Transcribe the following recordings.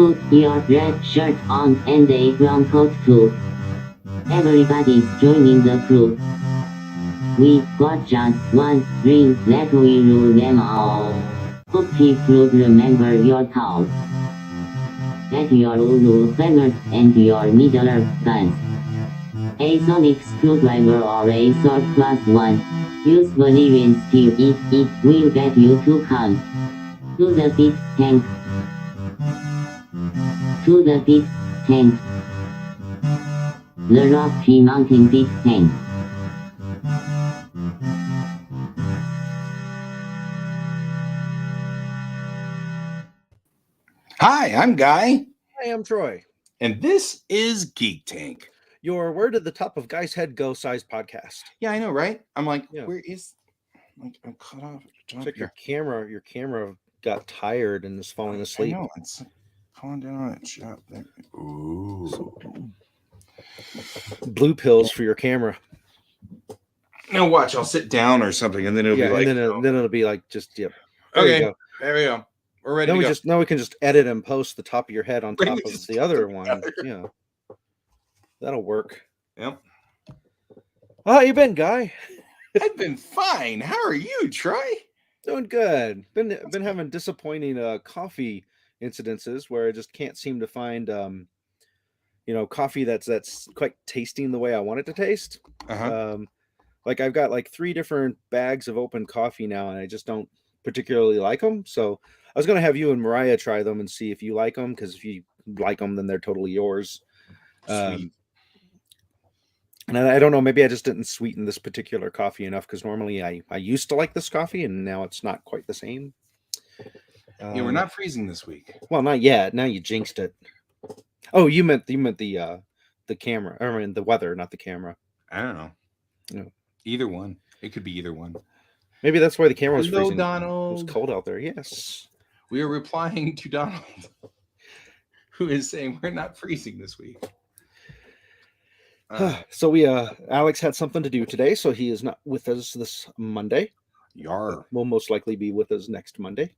put your red shirt on and a brown coat too. Everybody's joining the crew. We got just one drink that we rule them all. Hope you'd remember your towels. Get your Ulu fingers and your needler guns. A sonic screwdriver or a sword +1. Use Valerian steel if it will get you to come. To the pit tank. To the pit tank. The Rocky Mountain pit tank. Hi, I'm Guy, I am Troy. and this is Geek Tank. Your Where Did the Top of Guy's Head Go size podcast. Yeah, I know, right? I'm like, Yeah. where is? Like, I'm cut off. It's like your camera got tired and is falling asleep. I know, it's calling down on it. Shut up. Ooh. Blue pills for your camera. Now watch, I'll sit down or something, and then it'll be like, and then it'll be like just yep. There you okay, go. there we go. We're ready to go. Now we can just edit and post the top of your head on We top can of just the put other them one. together. Yeah, that'll work. Yep. How you been, Guy? I've been fine. How are you, Troy? Doing good. Been having disappointing coffee incidences where I just can't seem to find coffee that's quite tasting the way I want it to taste. Like I've got like 3 different bags of open coffee now, and I just don't particularly like them. So I was going to have you and Mariah try them and see if you like them, because if you like them, then they're totally yours. Sweet. And I don't know, maybe I just didn't sweeten this particular coffee enough, because normally I used to like this coffee, and now it's not quite the same. Yeah, we're not freezing this week. Well, not yet. Now you jinxed it. Oh, you meant the camera. I mean the weather, not the camera. I don't know. No. Either one. It could be either one. Maybe that's why the camera was Hello, freezing. Donald. It was cold out there. Yes. We are replying to Donald, who is saying we're not freezing this week. So we Alex had something to do today, so he is not with us this Monday. Yar. Will most likely be with us next Monday.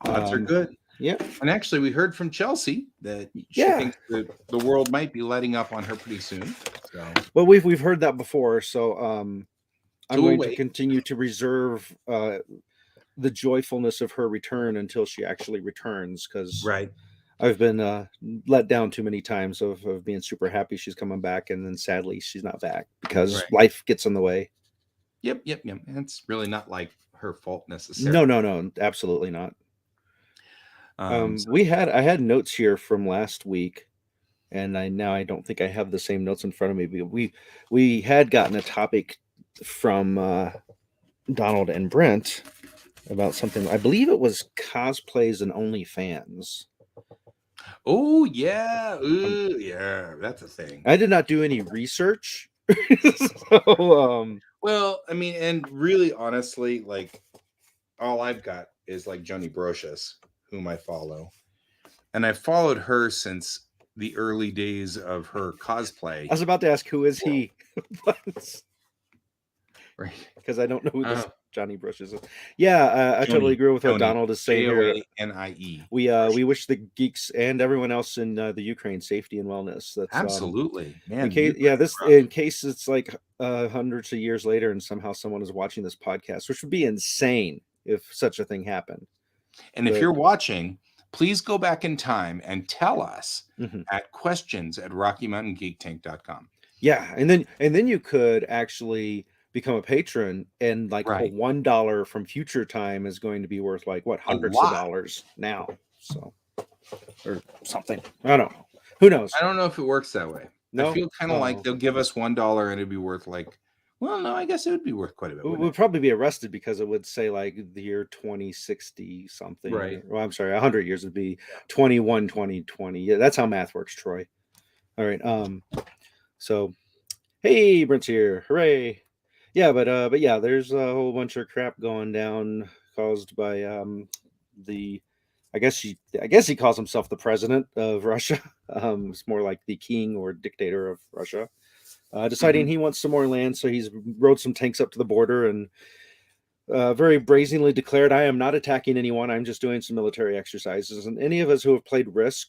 Odds are good. Yeah. And actually, we heard from Chelsea that she thinks that the world might be letting up on her pretty soon. So. Well, we've heard that before, so I'm going to continue to reserve the joyfulness of her return until she actually returns, because I've been let down too many times of being super happy she's coming back, and then sadly she's not back because life gets in the way. Yep. It's really not like her fault necessarily. No, absolutely not. I had notes here from last week, and I don't think I have the same notes in front of me. But we had gotten a topic from Donald and Brent about something. I believe it was cosplays and OnlyFans. Oh yeah, that's a thing. I did not do any research. So, well, I mean, and really, honestly, like all I've got is like Joni Brocious, whom I follow, and I followed her since the early days of her cosplay. I was about to ask, who is he? Right, because I don't know who this Johnny Brocious is. Yeah, I totally agree with what Donald is saying here. J-O-A-N-I-E. We wish the geeks and everyone else in the Ukraine safety and wellness. That's absolutely, man. In case it's like hundreds of years later and somehow someone is watching this podcast, which would be insane if such a thing happened. And if you're watching, please go back in time and tell us at questions@RockyMountainGeekTank.com. Yeah, and then you could actually become a patron, and like a $1 from future time is going to be worth like what, hundreds of dollars now, so or something. I don't know. Who knows? I don't know if it works that way. No, I feel kind of like they'll give us $1 and it'd be worth like, well, no, I guess it would be worth quite a bit. We'd probably be arrested because it would say like the year 2060 something. Right. Well, I'm sorry, 100 years would be 2020. Yeah, that's how math works, Troy. All right. So, hey, Brent's here. Hooray. Yeah, but yeah, there's a whole bunch of crap going down caused by I guess he calls himself the president of Russia. It's more like the king or dictator of Russia. Deciding he wants some more land, so he's rode some tanks up to the border and very brazenly declared, I am not attacking anyone. I'm just doing some military exercises. And any of us who have played Risk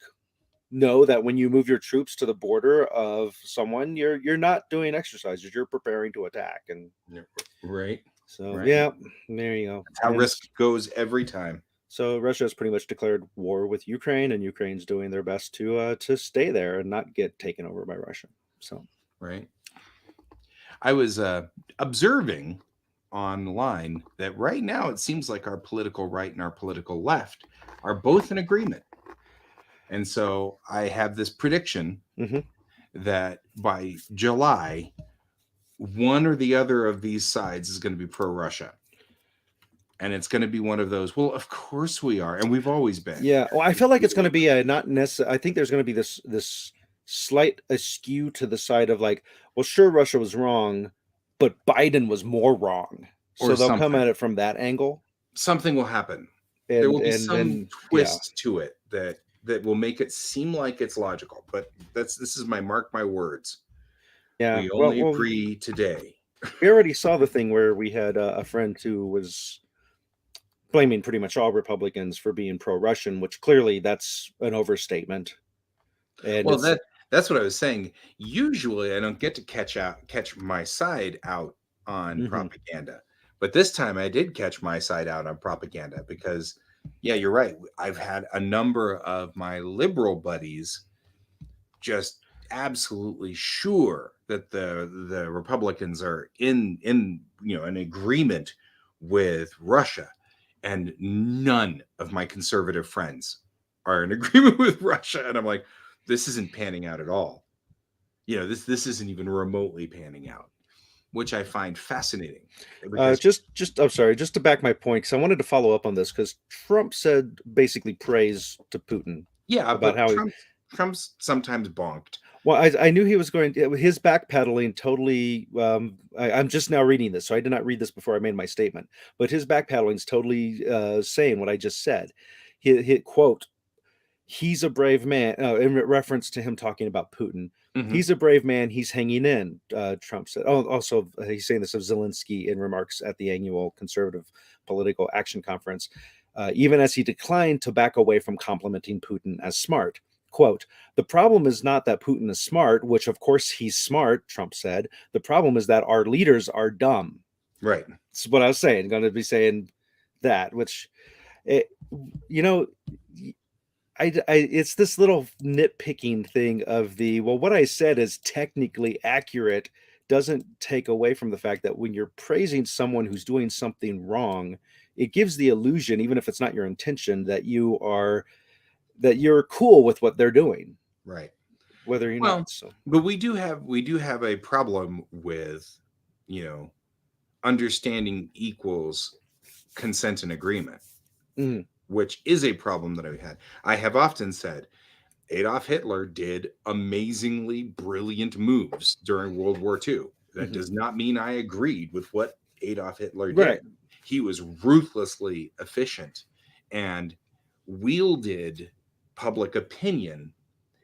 know that when you move your troops to the border of someone, you're not doing exercises. You're preparing to attack. And Right. so, Right. yeah, there you go. That's how And Risk goes every time. so Russia has pretty much declared war with Ukraine, and Ukraine's doing their best to stay there and not get taken over by Russia. So, Right. I was observing online that right now it seems like our political right and our political left are both in agreement. And so I have this prediction Mhm. that by July, one or the other of these sides is going to be pro-Russia. And it's going to be one of those, well, of course we are. And we've always been. Yeah. Well, I feel like it's going to be a not necessarily. I think there's going to be this slight askew to the side of like, well, sure, Russia was wrong, but Biden was more wrong. So Or they'll come something. at it from that angle. Something will happen. And, There will be and, some and twist to it that will make it seem like it's logical. But this is my mark my words. yeah. We Well, only agree today. we already saw the thing where we had a friend who was blaming pretty much all Republicans for being pro-Russian, which clearly that's an overstatement. And Well, that's what I was saying. Usually, I don't get to catch my side out on propaganda, but this time I did catch my side out on propaganda because, yeah, you're right. I've had a number of my liberal buddies just absolutely sure that the Republicans are in an agreement with Russia, and none of my conservative friends are in agreement with Russia, and I'm like, this isn't panning out at all. This isn't even remotely panning out, which I find fascinating. I'm sorry, just to back my point, because I wanted to follow up on this, because Trump said basically praise to Putin. Yeah, about but how Trump's sometimes bonked. Well, I knew he was going to, his backpedaling totally. I'm just now reading this, so I did not read this before I made my statement. But his backpedaling is totally saying what I just said. He quote, he's a brave man, in reference to him talking about Putin. Mhm. He's a brave man. He's hanging in, Trump said. Oh, also, he's saying this of Zelensky in remarks at the annual Conservative Political Action Conference, even as he declined to back away from complimenting Putin as smart. Quote, the problem is not that Putin is smart, which of course he's smart, Trump said. The problem is that our leaders are dumb. Right. That's what I was saying. Going to be saying that, which, it's this little nitpicking thing of what I said is technically accurate doesn't take away from the fact that when you're praising someone who's doing something wrong, it gives the illusion, even if it's not your intention, that you're cool with what they're doing. Right. Whether you're not. So. But we do have a problem with, understanding equals consent and agreement. Mm. Which is a problem that I've had. I have often said Adolf Hitler did amazingly brilliant moves during World War II. That does not mean I agreed with what Adolf Hitler did. Right. He was ruthlessly efficient and wielded public opinion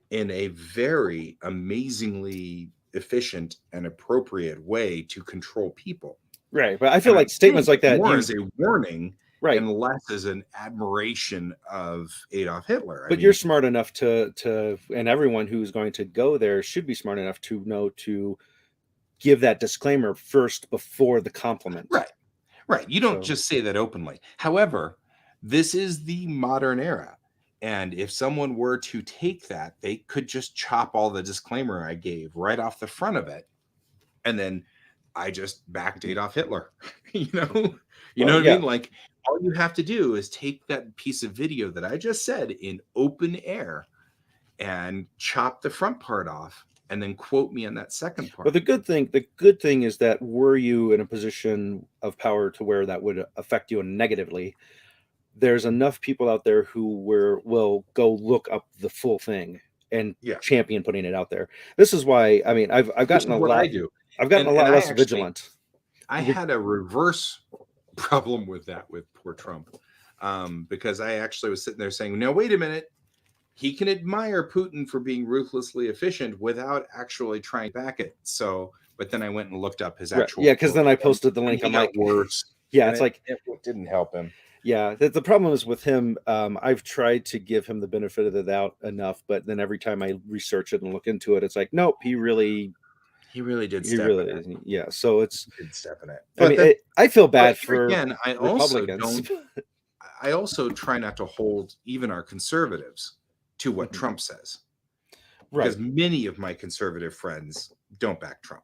in a very amazingly efficient and appropriate way to control people. Right. But I feel like statements like that more as a warning, right, and less as an admiration of Adolf Hitler. But you're smart enough to, and everyone who's going to go there should be smart enough to know to give that disclaimer first before the compliment. Right. You don't just say that openly. However, this is the modern era. And if someone were to take that, they could just chop all the disclaimer I gave right off the front of it. And then I just backed Adolf Hitler. You know what I mean? Like, all you have to do is take that piece of video that I just said in open air and chop the front part off and then quote me on that second part. But the good thing is that were you in a position of power to where that would affect you negatively, there's enough people out there who will go look up the full thing and champion putting it out there. This is why, I mean, I've gotten a lot. I've gotten a lot less vigilant. I had a reverse problem with that with poor Trump, because I actually was sitting there saying, no, wait a minute. He can admire Putin for being ruthlessly efficient without actually trying to back it. So, but then I went and looked up his actual. Yeah, because then I posted the link. I'm like, worse. Yeah, and it's like, it didn't help him. yeah, the problem is with him. I've tried to give him the benefit of the doubt enough, but then every time I research it and look into it, it's like, nope, he really did He step in really it. is. Yeah. So it's, He did step in it. I But mean, I feel but bad here for again, Republicans. I also try not to hold even our conservatives to what Mhm. Trump says. Right. Because many of my conservative friends don't back Trump.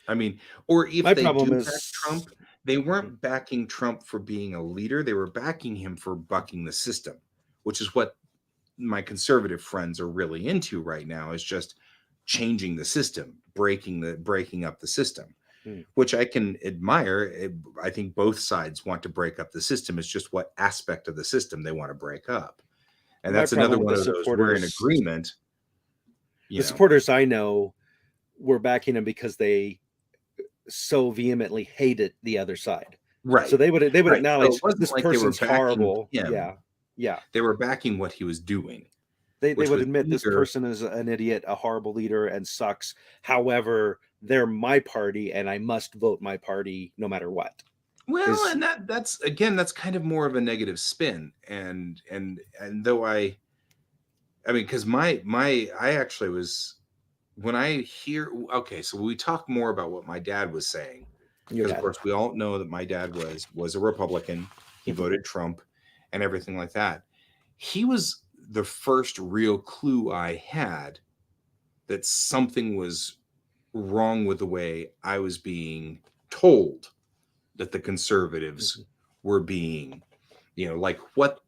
I mean, or if My they problem do is, back Trump, they weren't backing Trump for being a leader. They were backing him for bucking the system, which is what my conservative friends are really into right now, is just changing the system, breaking up the system, Hmm. which I can admire. I think both sides want to break up the system. It's just what aspect of the system they want to break up. And my that's another problem with one the of those, we're in supporters, agreement, the supporters I know were backing him because they so vehemently hated the other side. right. So they would Right. So it acknowledge wasn't this like they were person's backing horrible. him. Yeah. They were backing what he was doing, They which would was admit this either, person is an idiot, a horrible leader, and sucks. However, they're my party, and I must vote my party no matter what. well, and that's again, that's kind of more of a negative spin. And though I mean, because I actually was, when I hear, okay, so we talk more about what my dad was saying, Your because of dad. course we all know that my dad was a Republican. He voted Trump and everything like that. He was the first real clue I had that something was wrong with the way I was being told that the conservatives were being, like what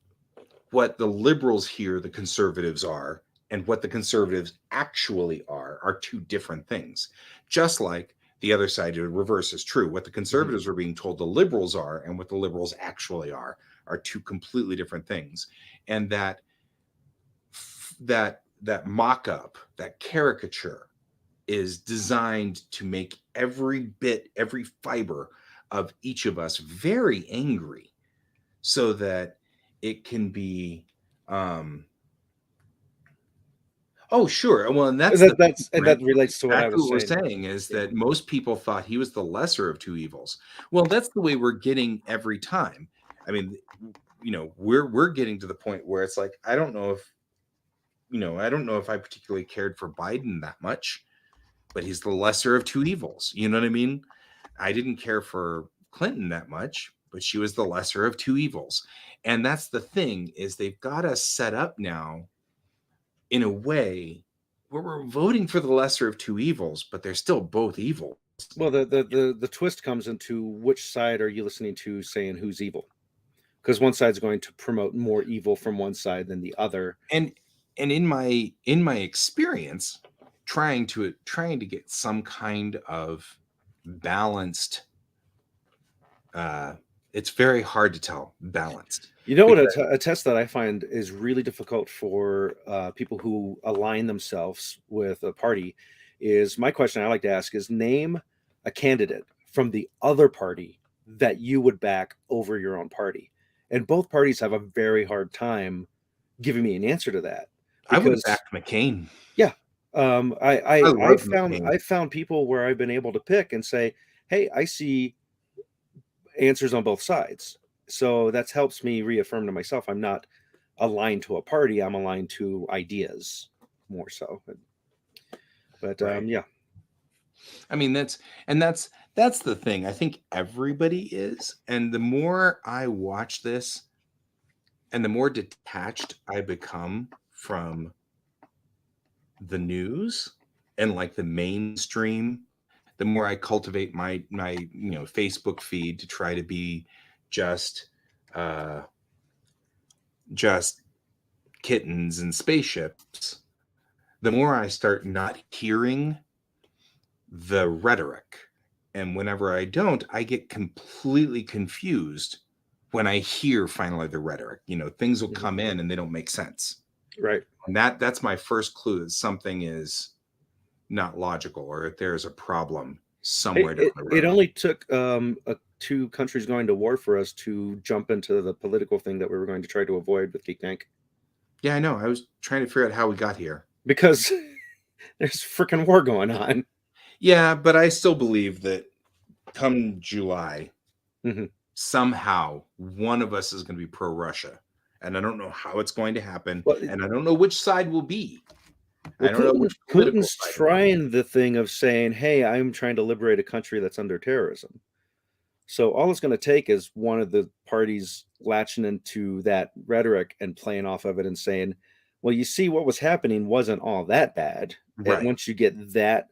the liberals hear the conservatives are and what the conservatives actually are two different things. Just like the other side, the reverse is true. What the conservatives are being told the liberals are and what the liberals actually are two completely different things. And that mock-up, that caricature, is designed to make every fiber of each of us very angry, so that it can be, oh sure, well, and that's the thing, And right? that relates to what I Exactly was what we're saying. saying is Yeah. that most people thought he was the lesser of two evils. Well, that's the way we're getting every time. I mean, we're getting to the point where it's like, I don't know if I particularly cared for Biden that much, but he's the lesser of two evils. You know what I mean? I didn't care for Clinton that much, but she was the lesser of two evils. And that's the thing, is they've got us set up now in a way where we're voting for the lesser of two evils, but they're still both evil. Well, the twist comes into which side are you listening to saying who's evil? Because one side's going to promote more evil from one side than the other. And in my experience, trying to get some kind of balanced, it's very hard to tell balanced. You know what, Because a test that I find is really difficult for people who align themselves with a party is, my question I like to ask is, name a candidate from the other party that you would back over your own party. And both parties have a very hard time giving me an answer to that, I would have because backed McCain. yeah, I love McCain. I've found people where I've been able to pick and say, hey, I see answers on both sides. So that helps me reaffirm to myself I'm not aligned to a party, I'm aligned to ideas more so. But Right. yeah. I mean, that's the thing. I think everybody is. And the more I watch this and the more detached I become from the news and like the mainstream, the more I cultivate my Facebook feed to try to be just uh just kittens and spaceships, the more I start not hearing the rhetoric. And whenever I don't, I get completely confused when I hear finally the rhetoric. Things will come in and they don't make sense. Right. And that's my first clue that something is not logical, or if there's a problem somewhere down the road. It only took two countries going to war for us to jump into the political thing that we were going to try to avoid with Geek Tank. Yeah, I know. I was trying to figure out how we got here. Because there's freaking war going on. Yeah, but I still believe that come July, somehow one of us is going to be pro-Russia. And I don't know how it's going to happen. Well, And I don't know which side will be. well, I don't know which political Putin's side will be. trying the thing of saying, "Hey, I'm trying to liberate a country that's under terrorism." So all it's going to take is one of the parties latching into that rhetoric and playing off of it and saying, "Well, you see, what was happening wasn't all that bad." And Right. once you get that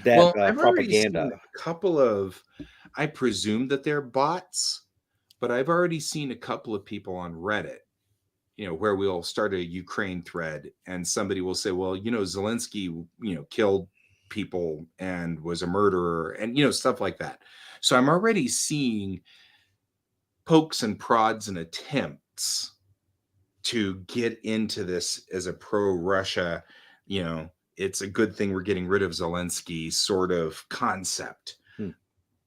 Well, I've already seen propaganda, a couple of, I presume that they're bots, but I've already seen a couple of people on Reddit, where we'll start a Ukraine thread and somebody will say, well, Zelensky, killed people and was a murderer and, stuff like that. So I'm already seeing pokes and prods and attempts to get into this as a pro-Russia, it's a good thing we're getting rid of Zelensky sort of concept. Hmm.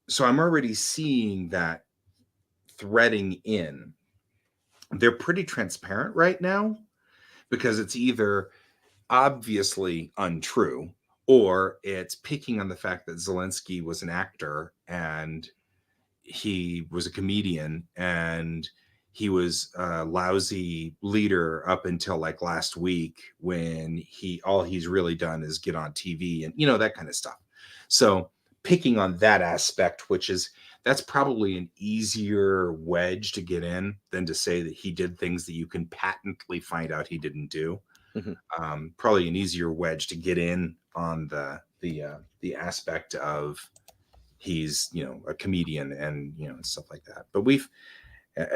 So I'm already seeing that threading in. They're pretty transparent right now because it's either obviously untrue or it's picking on the fact that Zelensky was an actor and he was a comedian and he was a lousy leader up until like last week when all he's really done is get on TV and that kind of stuff. So picking on that aspect, that's probably an easier wedge to get in than to say that he did things that you can patently find out he didn't do. Mhm. Probably an easier wedge to get in on the aspect of he's a comedian and stuff like that. But we've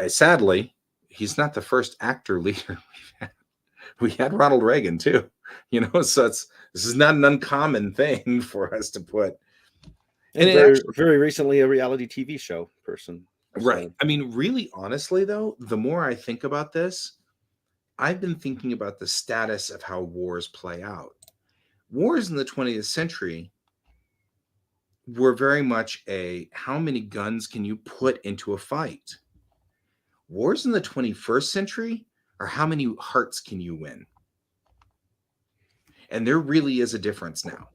sadly he's not the first actor leader we've had. We had Ronald Reagan too, so this is not an uncommon thing for us to put. and it very actually, very recently a reality TV show person. right. So I mean, really, honestly, though, the more I think about this, I've been thinking about the status of how wars play out. Wars in the 20th century were very much how many guns can you put into a fight? Wars in the 21st century are how many hearts can you win? And there really is a difference now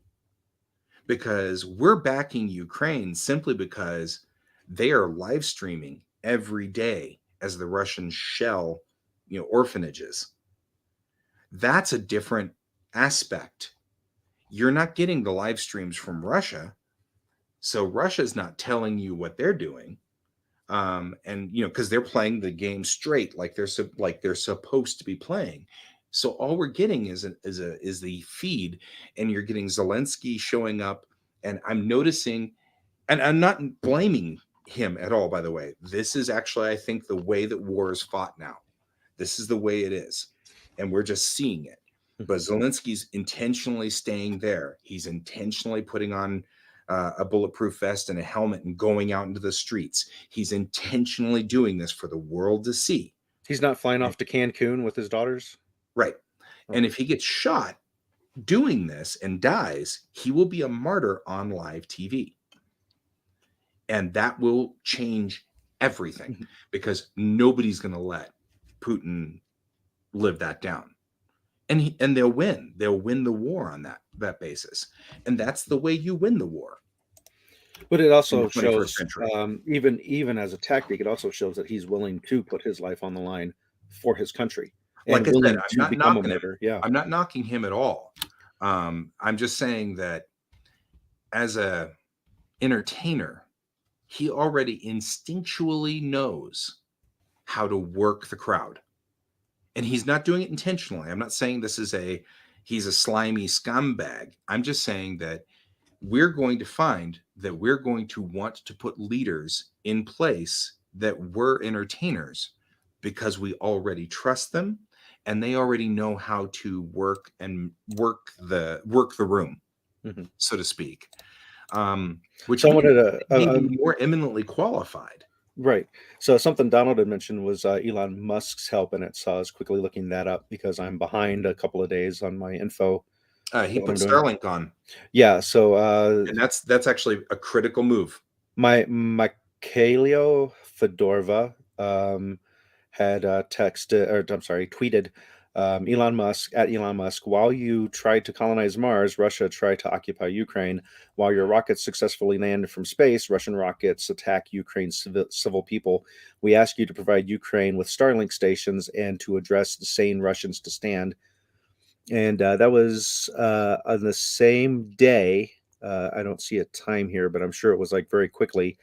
because we're backing Ukraine simply because they are live streaming every day as the Russians shell, orphanages. That's a different aspect. You're not getting the live streams from Russia. So Russia's not telling you what they're doing. And because they're playing the game straight like they're supposed to be playing. So all we're getting is the feed, and you're getting Zelensky showing up, and I'm noticing, and I'm not blaming him at all, by the way. This is actually, I think, the way that war is fought now. This is the way it is, and we're just seeing it. But Zelensky's intentionally staying there. He's intentionally putting on a bulletproof vest and a helmet and going out into the streets. He's intentionally doing this for the world to see. he's not flying off to Cancun with his daughters. Right. And Okay. if he gets shot doing this and dies, he will be a martyr on live TV. And that will change everything because nobody's going to let Putin live that down. And they'll win. They'll win the war on that basis. And that's the way you win the war. But it also In the 21st shows, century. even as a tactic, it also shows that he's willing to put his life on the line for his country and Like I said, willing I'm to not become a knocking him. martyr. Yeah. I'm not knocking him at all. I'm just saying that as a entertainer, he already instinctually knows how to work the crowd. And he's not doing it intentionally. I'm not saying he's a slimy scumbag. I'm just saying that we're going to find that we're going to want to put leaders in place that were entertainers because we already trust them and they already know how to work the room, so to speak. Which So I means wanted they may be more eminently qualified. right. So something Donald had mentioned was Elon Musk's help in it. So I was quickly looking that up because I'm behind a couple of days on my info. He What put I'm doing. Starlink on, Yeah. So and that's actually a critical move. Mikhailo Fedorova had tweeted Elon Musk, at Elon Musk, while you tried to colonize Mars, Russia tried to occupy Ukraine. While your rockets successfully landed from space, Russian rockets attack Ukraine's civil people. We ask you to provide Ukraine with Starlink stations and to address the sane Russians to stand. And that was on the same day. I don't see a time here, but I'm sure it was like very quickly.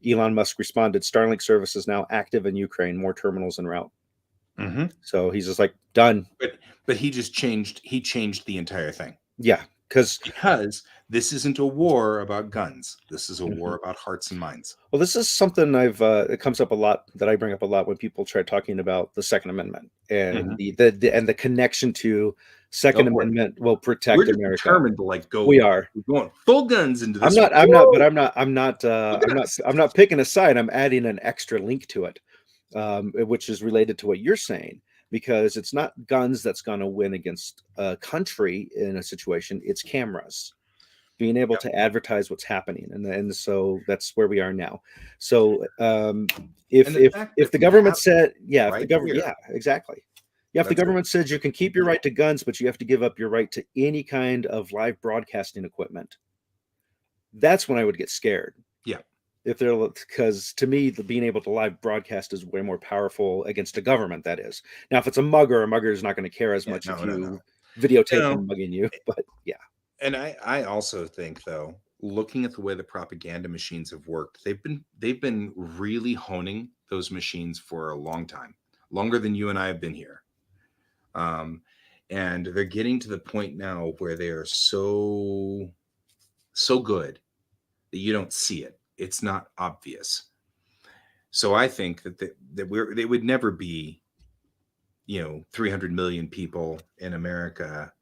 Elon Musk responded, Starlink service is now active in Ukraine, more terminals en route. Mm-hmm. So he's just like, done. But he just changed the entire thing. Yeah, because this isn't a war about guns. This is a war about hearts and minds. Well, this is something it comes up a lot, that I bring up a lot when people try talking about the Second Amendment and the connection to Second Amendment will protect We're just America. determined to like go. We are. We're going full guns into this. I'm not picking a side. I'm adding an extra link to it, which is related to what you're saying, because it's not guns that's going to win against a country in a situation. It's cameras. Being able to advertise what's happening, and so that's where we are now. So if the government said, exactly. Yeah, if the government says you can keep your right to guns, but you have to give up your right to any kind of live broadcasting equipment, that's when I would get scared. Yeah. Because to me, being able to live broadcast is way more powerful against a government. That is. Now, if it's a mugger is not going to care as much if you videotape them mugging you. But yeah. And I also think, though, looking at the way the propaganda machines have worked, they've been really honing those machines for a long time, longer than you and I have been here. And they're getting to the point now where they are so good that you don't see it. It's not obvious. So I think that they would never be, 300 million people in America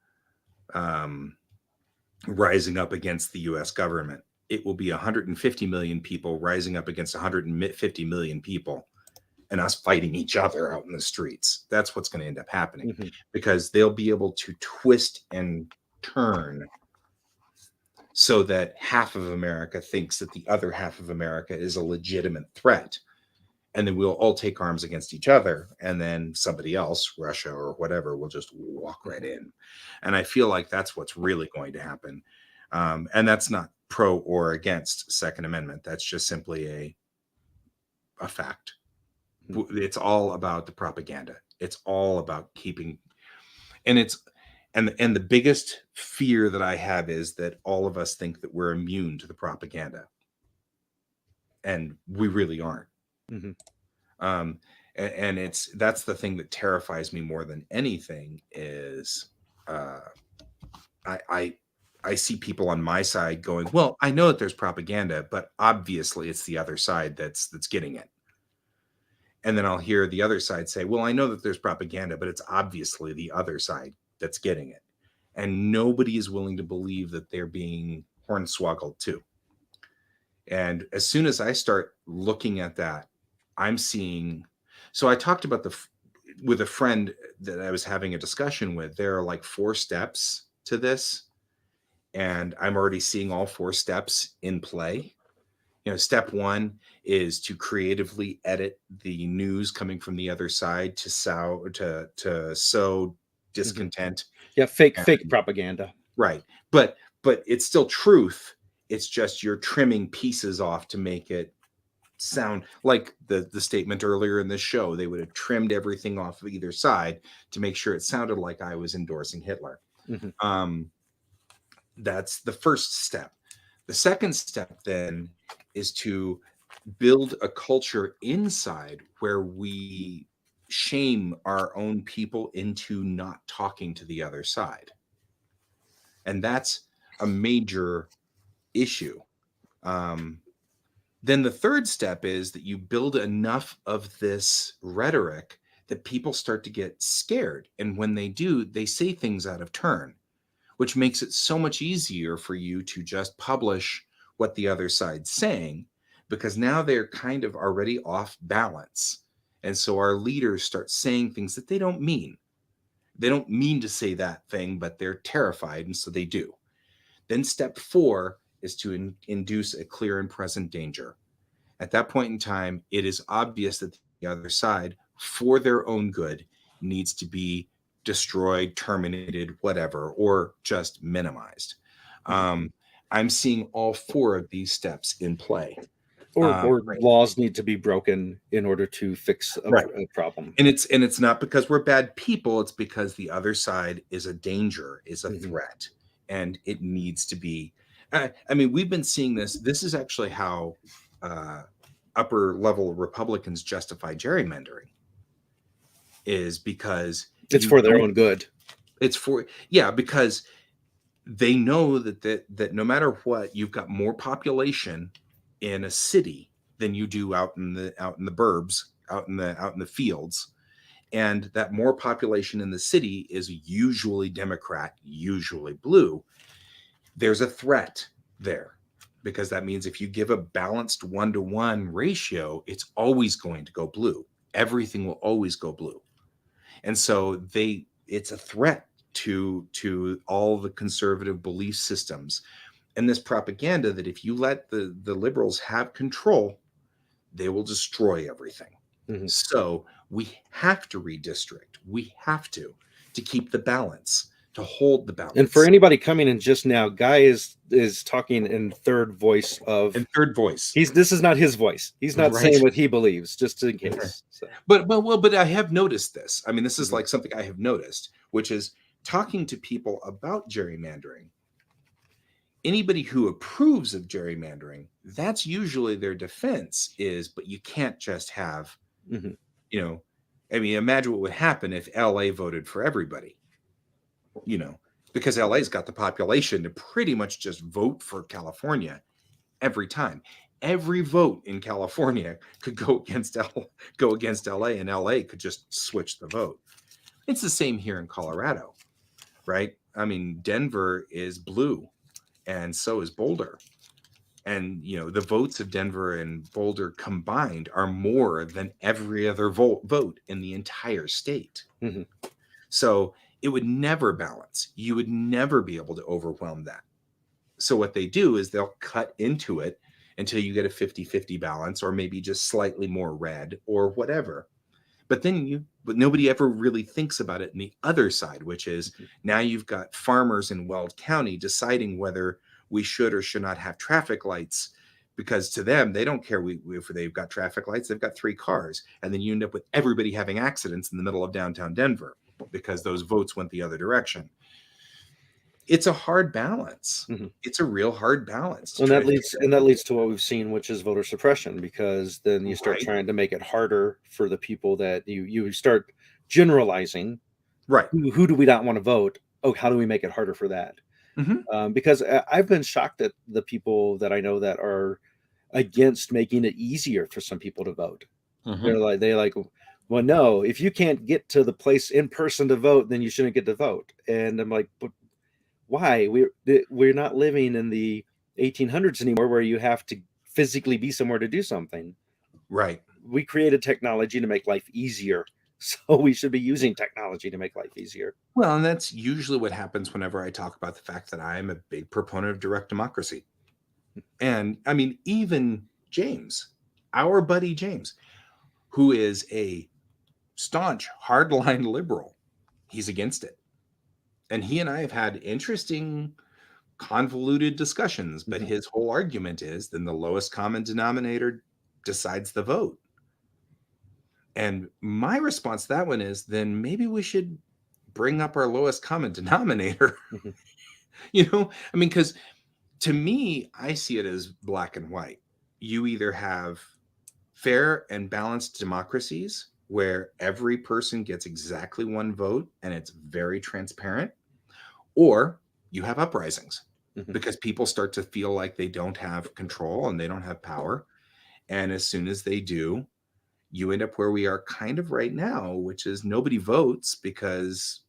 rising up against the U.S. government. It will be 150 million people rising up against 150 million people, and us fighting each other out in the streets. That's what's going to end up happening, because they'll be able to twist and turn so that half of America thinks that the other half of America is a legitimate threat. And then we'll all take arms against each other. And then somebody else, Russia or whatever, will just walk right in. And I feel like that's what's really going to happen. And that's not pro or against Second Amendment. That's just simply a fact. It's all about the propaganda. It's all about keeping, and the biggest fear that I have is that all of us think that we're immune to the propaganda, and we really aren't. And that's the thing that terrifies me more than anything is I see people on my side going, well, I know that there's propaganda, but obviously it's the other side that's getting it. And then I'll hear the other side say, well, I know that there's propaganda, but it's obviously the other side that's getting it. And nobody is willing to believe that they're being hornswoggled too. And as soon as I start looking at that, I'm seeing. So I talked about with a friend that I was having a discussion with. There are like 4 steps to this, and I'm already seeing all 4 steps in play. Step 1 is to creatively edit the news coming from the other side to sow discontent. Yeah, fake propaganda. Right. But it's still truth. It's just you're trimming pieces off to make it sound like the statement earlier in this show. They would have trimmed everything off of either side to make sure it sounded like I was endorsing Hitler. That's the first step. The second step then is to build a culture inside where we shame our own people into not talking to the other side. And that's a major issue. Then the third step is that you build enough of this rhetoric that people start to get scared. And when they do, they say things out of turn, which makes it so much easier for you to just publish what the other side's saying, because now they're kind of already off balance. And so our leaders start saying things that they don't mean. They don't mean to say that thing, but they're terrified, and so they do. Then step 4 is to induce a clear and present danger. At that point in time, it is obvious that the other side, for their own good, needs to be destroyed, terminated, whatever, or just minimized. I'm seeing all 4 of these steps in play. Or Right. laws need to be broken in order to fix Right. a problem. And it's not because we're bad people, it's because the other side is a danger, is a threat, and it needs to be. I mean, we've been seeing this. This is actually how upper level Republicans justify gerrymandering, is because It's you for their don't- own good. It's for, yeah, because they know that no matter what, you've got more population in a city than you do out in the burbs, out in the fields. And that more population in the city is usually Democrat, usually blue. There's a threat there, because that means if you give a balanced 1-to-1 ratio, it's always going to go blue. Everything will always go blue. And so it's a threat to all the conservative belief systems and this propaganda that if you let the liberals have control, they will destroy everything. So we have to redistrict. We have to keep the balance, to hold the balance. And for anybody coming in just now, Guy is talking in third voice of. And third voice. This is not his voice. He's not saying what he believes, just in case. So. But I have noticed this. I mean, this is like something I have noticed, which is talking to people about gerrymandering. Anybody who approves of gerrymandering, that's usually their defense is, but you can't just have, you know, I mean, imagine what would happen if LA voted for everybody, you know, because LA's got the population to pretty much just vote for California every time. Every vote in California could go against LA, and LA could just switch the vote. It's the same here in Colorado, right? I mean, Denver is blue, and so is Boulder. And, you know, the votes of Denver and Boulder combined are more than every other vote in the entire state. So it would never balance. You would never be able to overwhelm that. So what they do is they'll cut into it until you get a 50-50 balance, or maybe just slightly more red or whatever. But nobody ever really thinks about it in the other side, which is now you've got farmers in Weld County deciding whether we should or should not have traffic lights, because to them, they don't care if they've got traffic lights, they've got 3 cars. And then you end up with everybody having accidents in the middle of downtown Denver because those votes went the other direction. It's a hard balance. It's a real hard balance. And that leads to what we've seen, which is voter suppression, because then you start trying to make it harder for the people that you start generalizing. Right. Who do we not want to vote? Oh, how do we make it harder for that? Because I've been shocked at the people that I know that are against making it easier for some people to vote. They're like, well, no, if you can't get to the place in person to vote, then you shouldn't get to vote. And I'm like, but why? We're not living in the 1800s anymore, where you have to physically be somewhere to do something. Right. We created technology to make life easier, so we should be using technology to make life easier. Well, and that's usually what happens whenever I talk about the fact that I'm a big proponent of direct democracy. And I mean, even James, our buddy James, who is a staunch hardline liberal, he's against it. And he and I have had interesting, convoluted discussions, but his whole argument is then the lowest common denominator decides the vote. And my response to that one is, then maybe we should bring up our lowest common denominator. You know, I mean, because to me, I see it as black and white. You either have fair and balanced democracies where every person gets exactly one vote and it's very transparent, or you have uprisings because people start to feel like they don't have control and they don't have power. And as soon as they do, you end up where we are kind of right now, which is nobody votes because,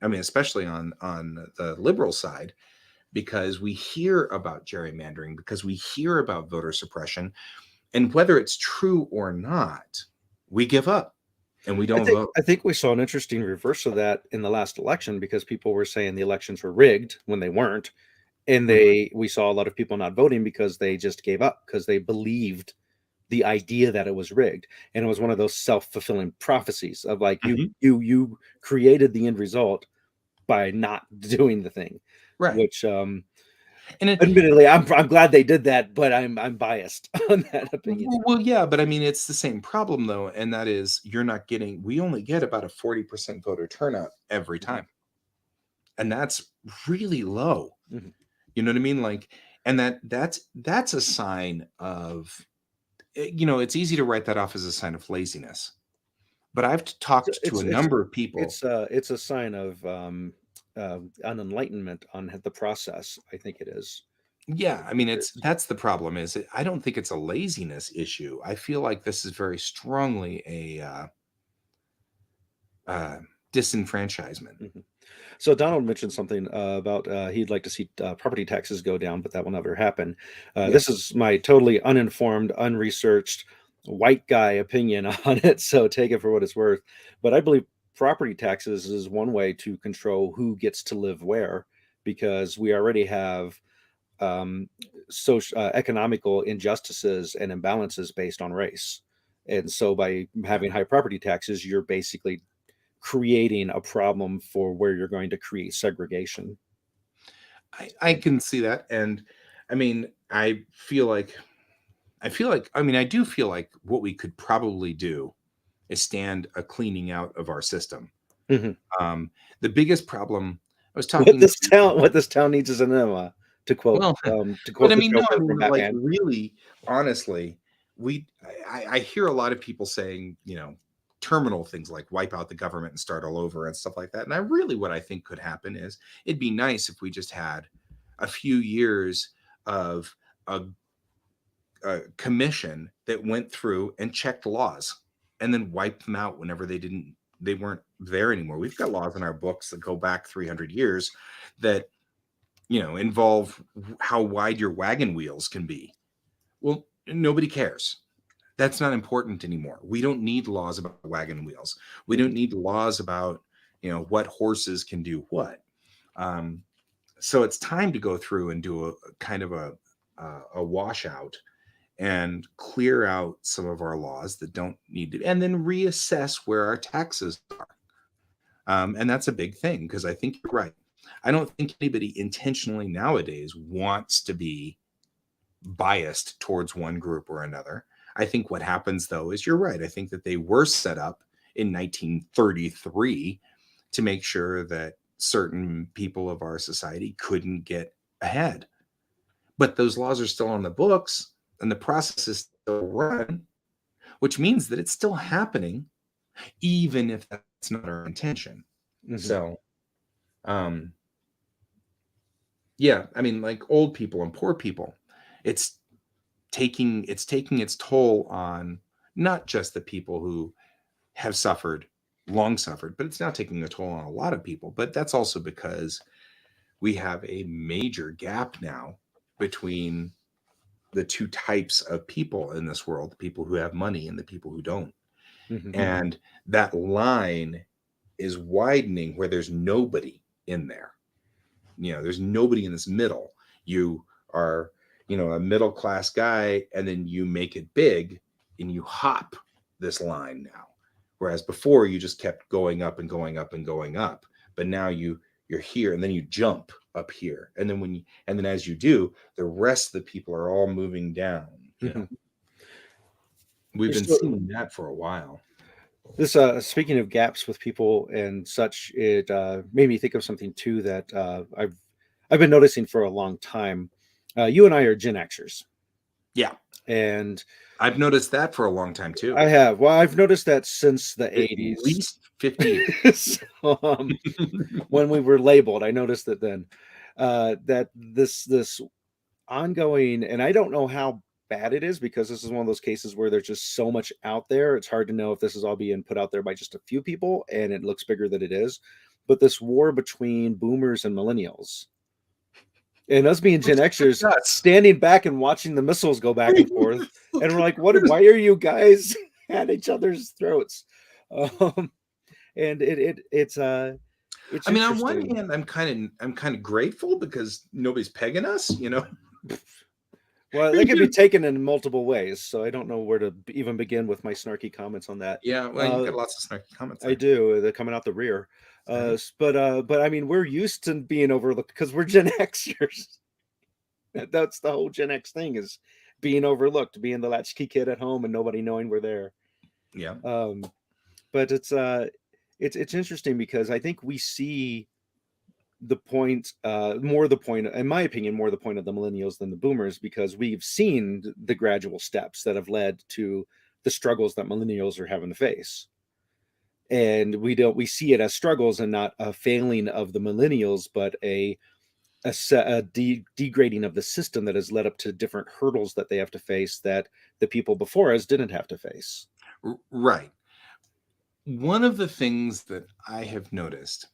I mean, especially on the liberal side, because we hear about gerrymandering, because we hear about voter suppression, and whether it's true or not, we give up and we don't vote. I think we saw an interesting reverse of that in the last election, because people were saying the elections were rigged when they weren't. And we saw a lot of people not voting because they just gave up, because they believed the idea that it was rigged, and it was one of those self-fulfilling prophecies of like Mhm. you created the end result by not doing the thing, Right. which And it, admittedly I'm glad they did that, but I'm biased on that opinion. well, yeah, but I mean, it's the same problem though, and that is we only get about a 40% voter turnout every time. And that's really low. Mhm. You know what I mean? Like, and that's a sign of, it's easy to write that off as a sign of laziness. But I've talked to a It's number of people. it's a sign of an enlightenment on the process. I think it is. Yeah, I mean, that's the problem. I don't think it's a laziness issue. I feel like this is very strongly a uh, disenfranchisement. Mhm. So Donald mentioned something about he'd like to see property taxes go down, but that will never happen. Yeah, This is my totally uninformed, unresearched, white guy opinion on it. So take it for what it's worth. But I believe property taxes is one way to control who gets to live where, because we already have social economical injustices and imbalances based on race. And so by yeah, having high property taxes, you're basically creating a problem for where you're going to create segregation. I can see that, and I mean, I mean, I do feel like what we could probably do is stand a cleaning out of our system. Mhm. Um, the biggest problem I was talking to, What this town needs is an enema, well, to but I quote the mean, no, I Joker mean, from like Batman. really, honestly, I hear a lot of people saying, terminal things like wipe out the government and start all over and stuff like that. And what I think could happen is it'd be nice if we just had a few years of a commission that went through and checked laws and then wiped them out whenever they weren't there anymore. We've got laws in our books that go back 300 years that involve how wide your wagon wheels can be. Well, nobody cares. That's not important anymore. We don't need laws about wagon wheels. We Mhm. don't need laws about what horses can do what. um, so it's time to go through and do a kind of a washout and clear out some of our laws that don't need to, and then reassess where our taxes are. And that's a big thing because I think you're right. I don't think anybody intentionally nowadays wants to be biased towards one group or another. I think what happens though is you're right. I think that they were set up in 1933 to make sure that certain people of our society couldn't get ahead. But those laws are still on the books and the process is still run, which means that it's still happening, even if that's not our intention. Mhm. So, um, yeah, I mean, like old people and poor people, it's taking its toll on not just the people who have long suffered, but it's now taking a toll on a lot of people. But that's also because we have a major gap now between the two types of people in this world, the people who have money and the people who don't. Mhm. And that line is widening where there's nobody in there. There's nobody in this middle. You are, a middle class guy, and then you make it big and you hop this line now. Whereas before you just kept going up and going up and going up. But now you're here and then you jump up here. And then and then as you do, the rest of the people are all moving down. Mhm. We've been So seeing that for a while. this speaking of gaps with people and such, it made me think of something too that I've been noticing for a long time. You and I are Gen Xers, Yeah. and I've noticed that for a long time too. I have. Well, I've noticed that since the At 80s. least 50 years. So, when we were labeled, I noticed it then. That this ongoing, and I don't know how bad it is because this is one of those cases where there's just so much out there. It's hard to know if this is all being put out there by just a few people and it looks bigger than it is. But this war between boomers and millennials, and us being Gen Which Xers affects us. standing back and watching the missiles go back and forth, and we're like, "What? Why are you guys at each other's throats?" Um, and it's I mean, on one interesting. hand, I'm kind of grateful because nobody's pegging us. Well, that can be taken in multiple ways, so I don't know where to even begin with my snarky comments on that. Yeah, well, you've got lots of snarky comments I there. do. They're coming out the rear. Right. But I mean, we're used to being overlooked because we're Gen Xers. That's the whole Gen X thing, is being overlooked, being the latchkey kid at home and nobody knowing we're there. Yeah. But it's interesting because I think we see the point, more the point, in my opinion, more the point of the millennials than the boomers, because we've seen the gradual steps that have led to the struggles that millennials are having to face. And we see it as struggles and not a failing of the millennials, but a degrading of the system that has led up to different hurdles that they have to face that the people before us didn't have to face. Right. One of the things that I have noticed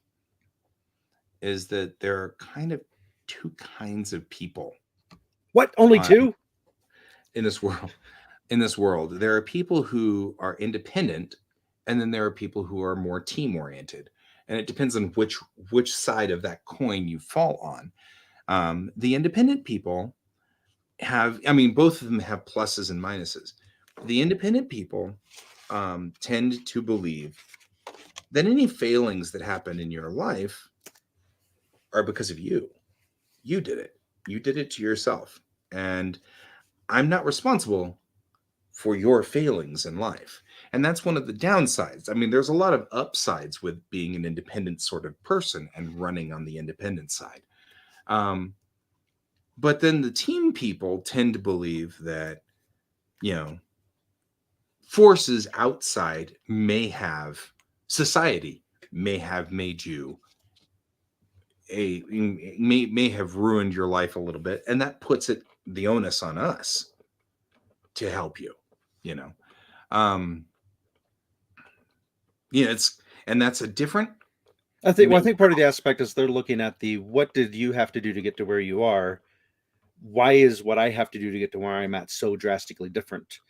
is that there are kind of two kinds of people. What? Only two? In this world. In this world, there are people who are independent, and then there are people who are more team oriented, and it depends on which side of that coin you fall on. The independent people have, I mean, both of them have pluses and minuses. The independent people tend to believe that any failings that happen in your life are because of you. You did it. You did it to yourself. And I'm not responsible for your failings in life. And that's one of the downsides. I mean, there's a lot of upsides with being an independent sort of person and running on the independent side. But then the team people tend to believe that, you know, forces outside society may have made you may have ruined your life a little bit, and that puts the onus on us to help you, you know. That's a different. I think part of the aspect is they're looking at what did you have to do to get to where you are? Why is what I have to do to get to where I'm at so drastically different?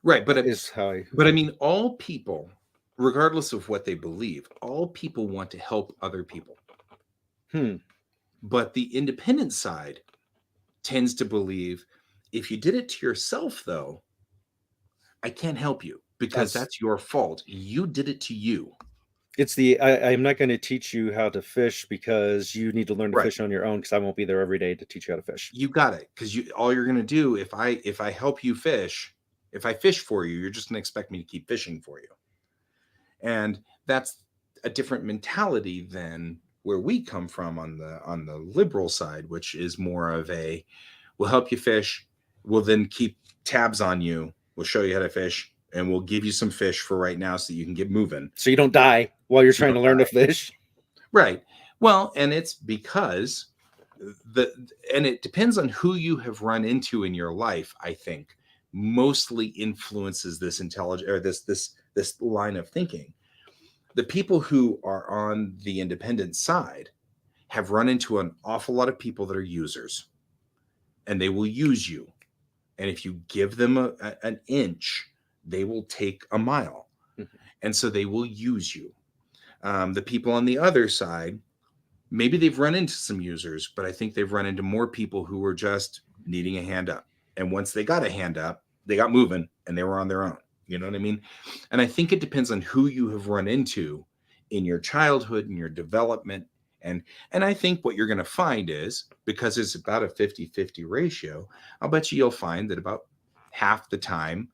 Right, but I mean, all people, regardless of what they believe, all people want to help other people. But the independent side tends to believe, if you did it to yourself, though, I can't help you because that's your fault. You did it to you. It's I'm not going to teach you how to fish because you need to learn to fish on your own, because I won't be there every day to teach you how to fish. You got it, because all you're going to do, if I help you fish, if I fish for you, you're just going to expect me to keep fishing for you. And that's a different mentality than where we come from on the liberal side, which is more of a, we'll help you fish, we'll then keep tabs on you, we'll show you how to fish, and we'll give you some fish for right now so you can get moving. So you don't die while you're trying to learn to fish. Right. Well, and it's because and it depends on who you have run into in your life, I think, mostly influences this intelligence, or this line of thinking. The people who are on the independent side have run into an awful lot of people that are users, and they will use you. And if you give them an inch, they will take a mile. Mm-hmm. And so they will use you. The people on the other side, maybe they've run into some users, but I think they've run into more people who were just needing a hand up. And once they got a hand up, they got moving and they were on their own. You know what I mean? And I think it depends on who you have run into in your childhood and your development. And I think what you're going to find is, because it's about a 50-50 ratio, I'll bet you'll find that about half the time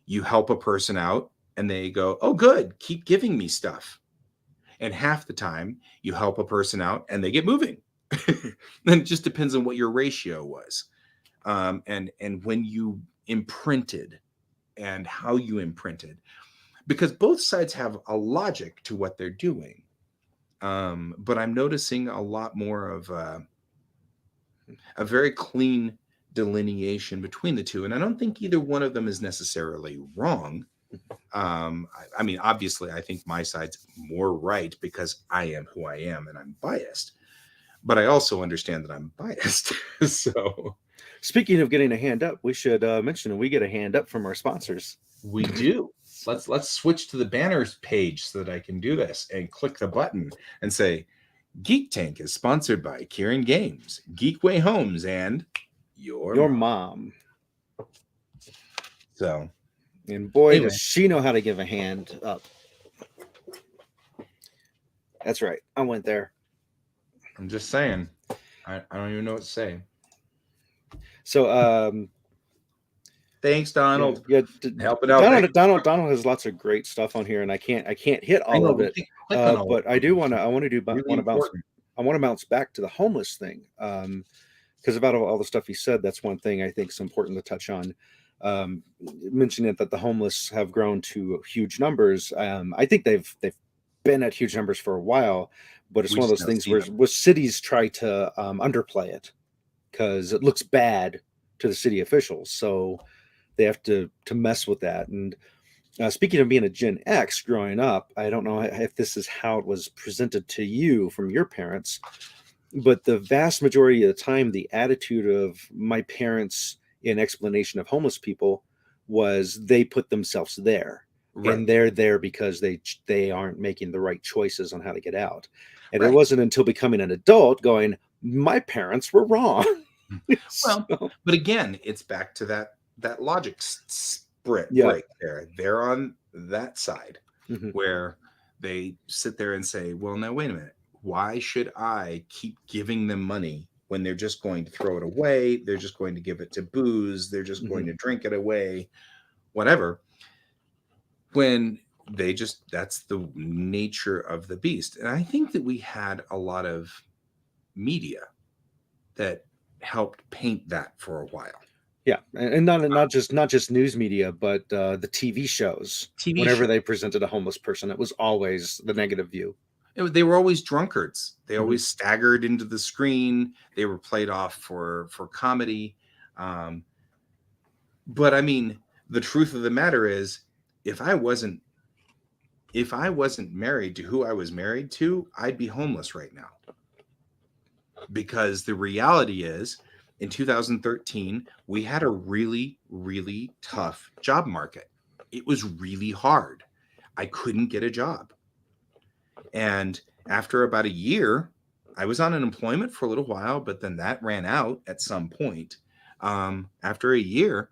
you help a person out and they go, oh, good, keep giving me stuff. And half the time you help a person out and they get moving. Then it just depends on what your ratio was. And when you imprinted and how you imprinted, because both sides have a logic to what they're doing. But I'm noticing a lot more of a very clean delineation between the two. And I don't think either one of them is necessarily wrong. I mean, obviously, I think my side's more right because I am who I am and I'm biased. But I also understand that I'm biased. So, speaking of getting a hand up, we should mention we get a hand up from our sponsors. We do. Let's switch to the banners page so that I can do this and click the button and say, Geek Tank is sponsored by Kieran Games, Geekway Homes, and Your mom. So, and boy, anyway. does she know how to give a hand up. That's right. I went there. I'm just saying. I don't even know what to say. So, Thanks, Donald. yeah, Helping out. Donald has lots of great stuff on here, and I can't hit all of it. But I do want to. I want to do. Really Want to bounce. important. I want to bounce back to the homeless thing, because about all the stuff he said, that's one thing I think is important to touch on. Mentioning that the homeless have grown to huge numbers. I think they've been at huge numbers for a while, but it's We one of just those don't things see where them. cities try to underplay it because it looks bad to the city officials, so they have to mess with that. And speaking of being a Gen X growing up, I don't know if this is how it was presented to you from your parents, but the vast majority of the time, the attitude of my parents in explanation of homeless people was they put themselves there. Right. And they're there because they aren't making the right choices on how to get out. And Right. it wasn't until becoming an adult going, my parents were wrong. Well, but again, it's back to that logic break there. They're on that side where they sit there and say, well, now wait a minute. Why should I keep giving them money when they're just going to throw it away? They're just going to give it to booze. They're just going to drink it away, whatever. When that's the nature of the beast. And I think that we had a lot of media that helped paint that for a while. Yeah, and not just news media, but the TV shows. Whenever they presented a homeless person, it was always the negative view. They were always drunkards. They always staggered into the screen. They were played off for comedy. But I mean, the truth of the matter is, if I wasn't married to who I was married to, I'd be homeless right now. Because the reality is, in 2013, we had a really, really tough job market. It was really hard. I couldn't get a job. And after about a year, I was on unemployment for a little while, but then that ran out at some point. After a year,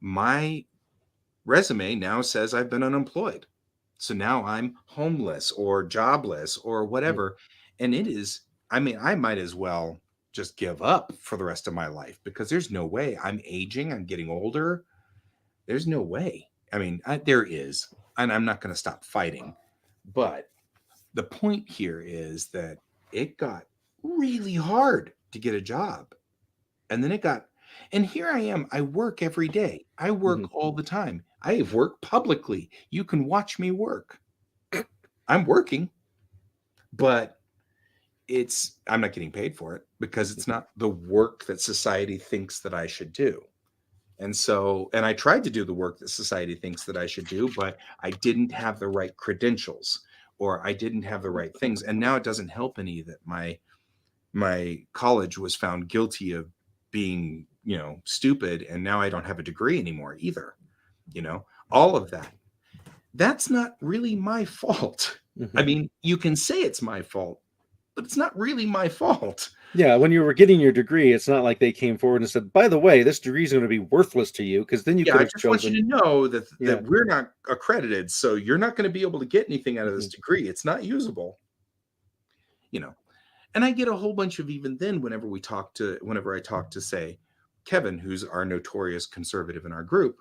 my resume now says I've been unemployed. So now I'm homeless or jobless or whatever. And it is, I mean, I might as well just give up for the rest of my life because there's no way. I'm aging, I'm getting older. There's no way. I mean, there is, and I'm not going to stop fighting. But the point here is that it got really hard to get a job. And then and here I am. I work every day. I work all the time. I have worked publicly. You can watch me work. I'm working, but I'm not getting paid for it because it's not the work that society thinks that I should do. And I tried to do the work that society thinks that I should do, but I didn't have the right credentials or I didn't have the right things. And now it doesn't help any that my college was found guilty of being, stupid. And now I don't have a degree anymore either. All of that. That's not really my fault. I mean, you can say it's my fault, but it's not really my fault. Yeah, when you were getting your degree, it's not like they came forward and said, by the way, this degree is going to be worthless to you, because then you could have chosen. I just want you to know that we're not accredited, so you're not going to be able to get anything out of this degree. It's not usable. And I get a whole bunch of, even then, whenever I talk to, say, Kevin, who's our notorious conservative in our group,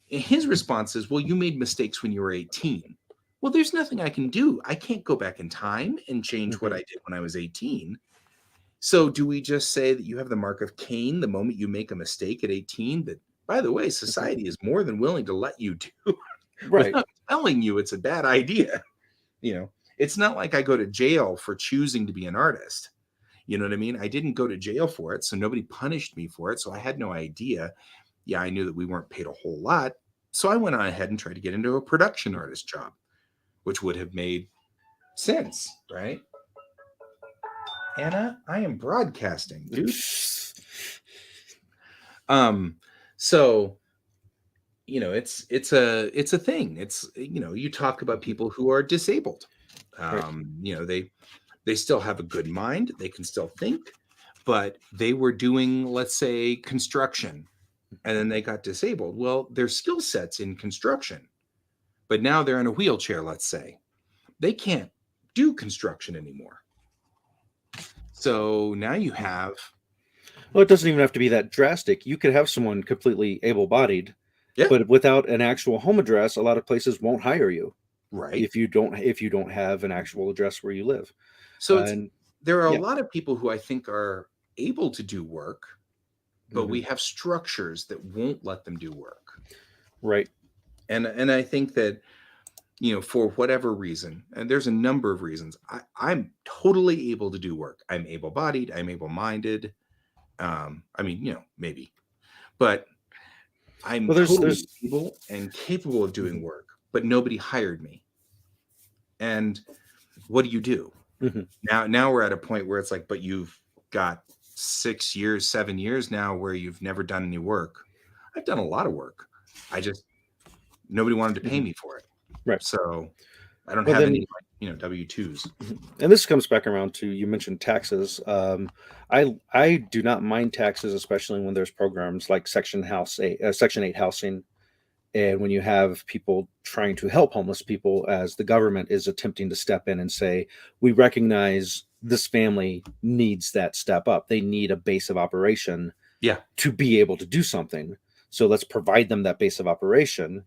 his response is, well, you made mistakes when you were 18. Well, there's nothing I can do. I can't go back in time and change what I did when I was 18. So do we just say that you have the mark of Cain the moment you make a mistake at 18 that, by the way, society is more than willing to let you do without telling you it's a bad idea? It's not like I go to jail for choosing to be an artist. You know what I mean? I didn't go to jail for it, so nobody punished me for it. So I had no idea. Yeah, I knew that we weren't paid a whole lot. So I went on ahead and tried to get into a production artist job, which would have made sense, right? Anna, I am broadcasting, dude. So, it's a thing. It's, you talk about people who are disabled. They still have a good mind. They can still think, but they were doing, let's say, construction, and then they got disabled. Well, their skill sets in construction, but now they're in a wheelchair, let's say. They can't do construction anymore. So now you have, Well, it doesn't even have to be that drastic. You could have someone completely able-bodied, yeah, but without an actual home address, a lot of places won't hire you right. if you don't have an actual address where you live. So And there are a yeah. lot of people who I think are able to do work, but we Mhm. have structures that won't let them do work. Right. And I think that, for whatever reason, and there's a number of reasons, I'm totally able to do work. I'm able-bodied, I'm able-minded. I mean, maybe, but I'm Well, totally there's able and capable of doing Mhm. work, but nobody hired me. And what do you do? Mhm. Now we're at a point where it's like, but you've got 6 years, 7 years now where you've never done any work. I've done a lot of work. Nobody wanted to pay Mhm. me for it. Right. So I don't Well, have then, any, W-2s. and this comes back around to, you mentioned taxes. I do not mind taxes, especially when there's programs like Section 8 housing, and when you have people trying to help homeless people, as the government is attempting to step in and say, we recognize this family needs that step up. They need a base of operation Yeah. to be able to do something. So let's provide them that base of operation.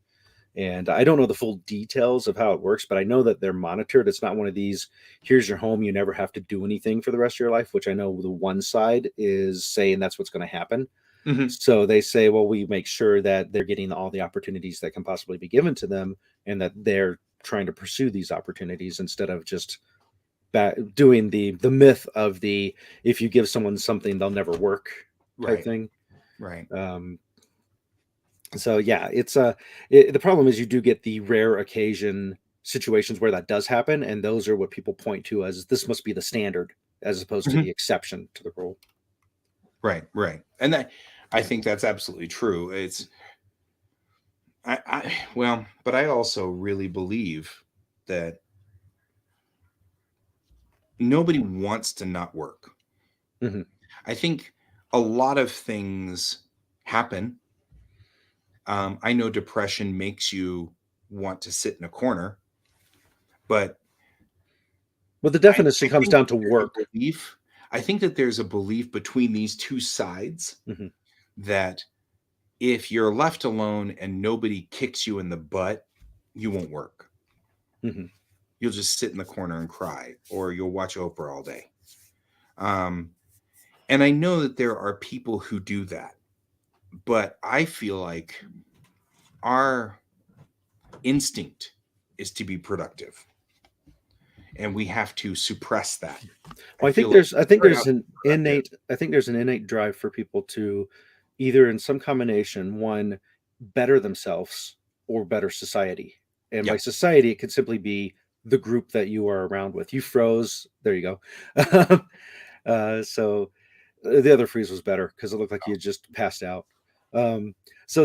And I don't know the full details of how it works, but I know that they're monitored. It's not one of these, here's your home, you never have to do anything for the rest of your life, which I know the one side is saying that's what's going to happen. Mhm. So they say, well, we make sure that they're getting all the opportunities that can possibly be given to them, and that they're trying to pursue these opportunities instead of just doing the myth of the, if you give someone something, they'll never work type Right. thing. Right. So yeah, the problem is you do get the rare occasion situations where that does happen, and those are what people point to as this must be the standard as opposed to Mhm. the exception to the rule. Right. Right. And I think that's absolutely true. Well, but I also really believe that nobody wants to not work. Mhm. I think a lot of things happen. I know depression makes you want to sit in a corner, but Well, the I, definition I comes think down to there's a work. belief. I think that there's a belief between these two sides Mhm. that if you're left alone and nobody kicks you in the butt, you won't work. Mhm. You'll just sit in the corner and cry, or you'll watch Oprah all day. Um, and I know that there are people who do that, but I feel like our instinct is to be productive, and we have to suppress that. I Well, feel like I think start out there's an productive. innate drive for people to either in some combination, one, better themselves or better society. And by Yeah. society, it could simply be the group that you are around with. You froze. There you go. So the other freeze was better because it looked like you had just passed out. Um, so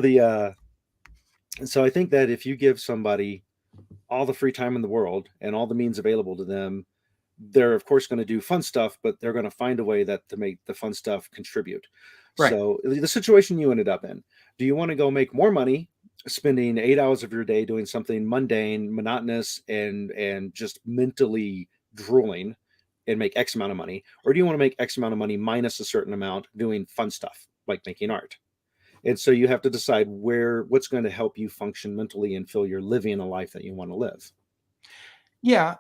I think that if you give somebody all the free time in the world and all the means available to them, they're of course going to do fun stuff, but they're going to find a way that to make the fun stuff contribute. Right. So the situation you ended up in, do you want to go make more money spending 8 hours of your day doing something mundane, monotonous, and just mentally drooling and make X amount of money? Or do you want to make X amount of money minus a certain amount doing fun stuff like making art? And so you have to decide what's going to help you function mentally and feel you're living a life that you want to live. Yeah.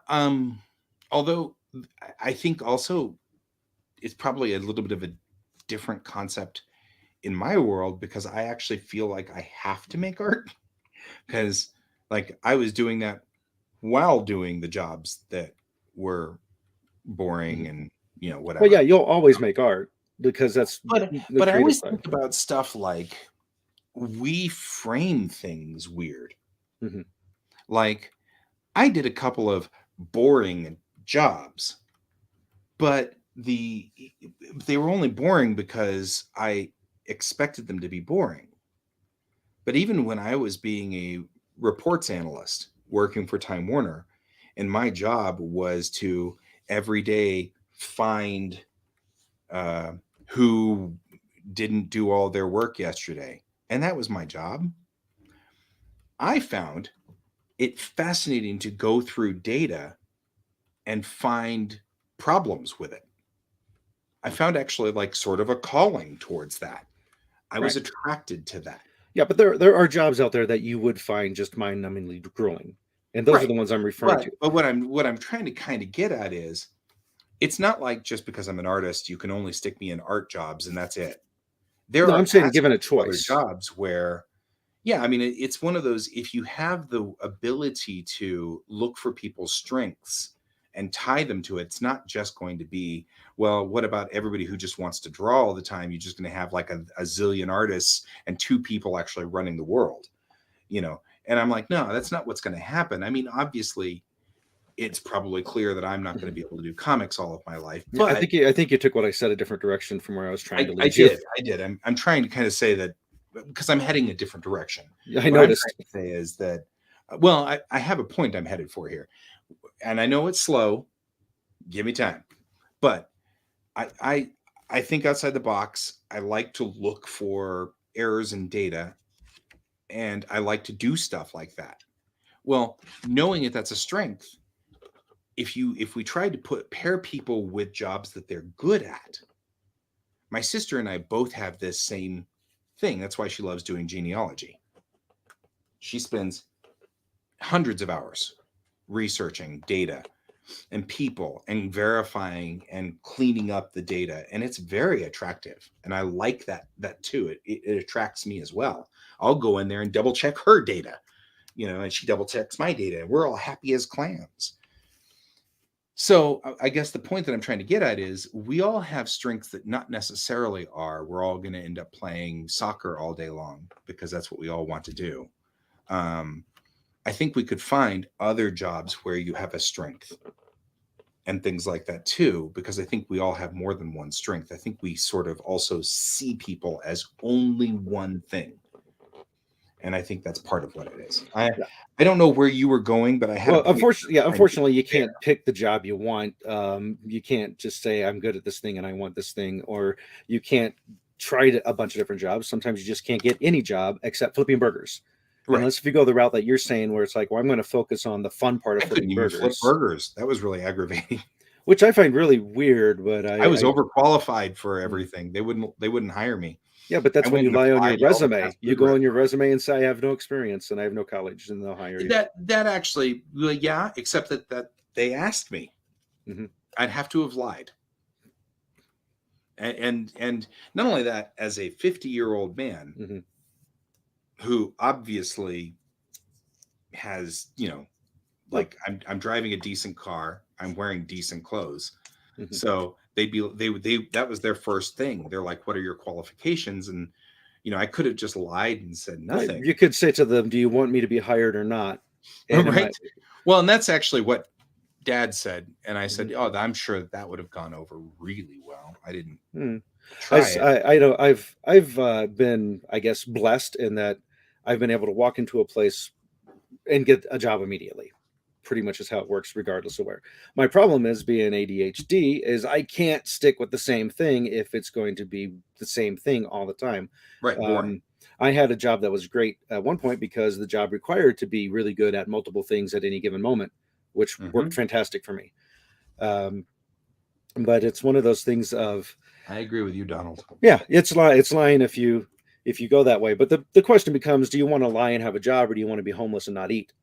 Although I think also it's probably a little bit of a different concept in my world because I actually feel like I have to make art because like I was doing that while doing the jobs that were boring Mhm. and Well, yeah, whatever. you'll always make art because that's the But I creative always side. think about stuff like we frame things weird. Mhm. Like I did a couple of boring jobs, but they were only boring because I expected them to be boring. But even when I was being a reports analyst working for Time Warner, and my job was to every day find who didn't do all their work yesterday. And that was my job. I found it fascinating to go through data and find problems with it. I found actually like sort of a calling towards that. I was Right. attracted to that. Yeah, but there are jobs out there that you would find just mind-numbingly grueling, and those are Right. the ones I'm referring to. But what I'm trying to kind of get at is it's not like just because I'm an artist, you can only stick me in art jobs and that's it. There No, are I'm saying given a aspects of other choice. jobs where, yeah, I mean, it's one of those, if you have the ability to look for people's strengths and tie them to it, it's not just going to be, well, what about everybody who just wants to draw all the time? You're just going to have like a zillion artists and two people actually running the world, you know? And I'm like, no, that's not what's going to happen. I mean, obviously, it's probably clear that I'm not going to Mhm. be able to do comics all of my life, Yeah, but I think you took what I said a different direction from where I was trying to I lead you. did. I did. I'm trying to kind of say that because I'm heading a different direction. Yeah, I What I'm noticed. trying to say is that, well, I have a point I'm headed for here. And I know it's slow. Give me time. But I, I, I think outside the box. I like to look for errors in data and I like to do stuff like that. Well, knowing that that's a strength, if we tried to pair people with jobs that they're good at, my sister and I both have this same thing. That's why she loves doing genealogy. She spends hundreds of hours researching data and people and verifying and cleaning up the data, and it's very attractive, and I like that too. It attracts me as well. I'll go in there and double check her data, and she double checks my data, and we're all happy as clams. So I guess the point that I'm trying to get at is we all have strengths that not necessarily are we're all going to end up playing soccer all day long because that's what we all want to do. um, I think we could find other jobs where you have a strength and things like that too, because I think we all have more than one strength. I think we sort of also see people as only one thing. And I think that's part of what it is. Yeah. I don't know where you were going, but I had a Well, point unfortunately, you there. can't pick the job you want. You can't just say I'm good at this thing and I want this thing, or you can't try a bunch of different jobs. Sometimes you just can't get any job except flipping burgers. Right. Unless if you go the route that you're saying, where it's like, well, I'm going to focus on the fun part of I couldn't flipping even flip burgers, burgers. That was really aggravating. which I find really weird. But I was I overqualified for mm. everything. They wouldn't hire me. Yeah, but I that's when went you and lie on your applied to all the resume. fast You food go on your restaurants. resume and say, I have no experience and I have no college, and they'll hire you. That actually, well, yeah, except that they asked me. Mm-hmm. I'd have to have lied. And not only that, as a 50-year-old man Mm-hmm. who obviously has, Well, like I'm driving a decent car, I'm wearing decent clothes. mm-hmm. So they that was their first thing. They're like, what are your qualifications? And I could have just lied and said nothing. You could say to them, "Do you want me to be hired or not?" And in Right. my Well, and that's actually what Dad said. And I said, Mhm. oh, I'm sure that would have gone over really well. I didn't Hmm. try it. I know I've been, I guess, blessed in that I've been able to walk into a place and get a job immediately. Pretty much is how it works, regardless of where. My problem is being ADHD is I can't stick with the same thing if it's going to be the same thing all the time. Right. Boring. Um, I had a job that was great at one point because the job required to be really good at multiple things at any given moment, which worked Hmm. fantastic for me. Um, but it's one of those things of, I agree with you, Donald. yeah, it's lying if you go that way. But the question becomes, do you want to lie and have a job, or do you want to be homeless and not eat?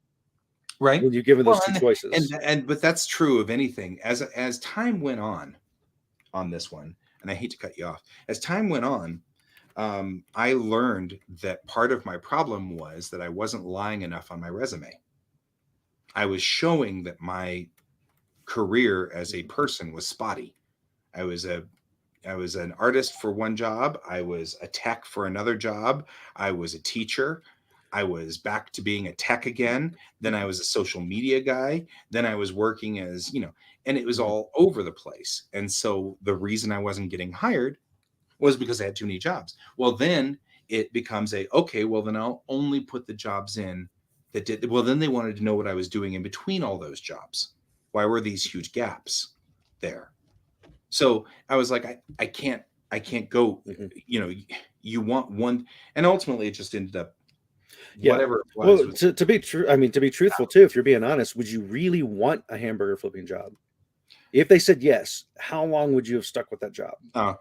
Right. When you're given those Well, two choices. but that's true of anything. As time went on this one, and I hate to cut you off. As time went on, I learned that part of my problem was that I wasn't lying enough on my resume. I was showing that my career as a person was spotty. I was a I was an artist for one job. I was a tech for another job. I was a teacher. I was back to being a tech again. Then I was a social media guy. Then I was working as, and it was Mhm. all over the place. And so the reason I wasn't getting hired was because I had too many jobs. Well, then it becomes okay, well, then I'll only put the jobs in that did, well, then they wanted to know what I was doing in between all those jobs. Why were these huge gaps there? So I was like, I can't go. You know, you want one, and ultimately it just ended up Yeah. whatever it was. Well, to be true, I mean, to be truthful too, if you're being honest, would you really want a hamburger flipping job? If they said yes, how long would you have stuck with that job? Uh,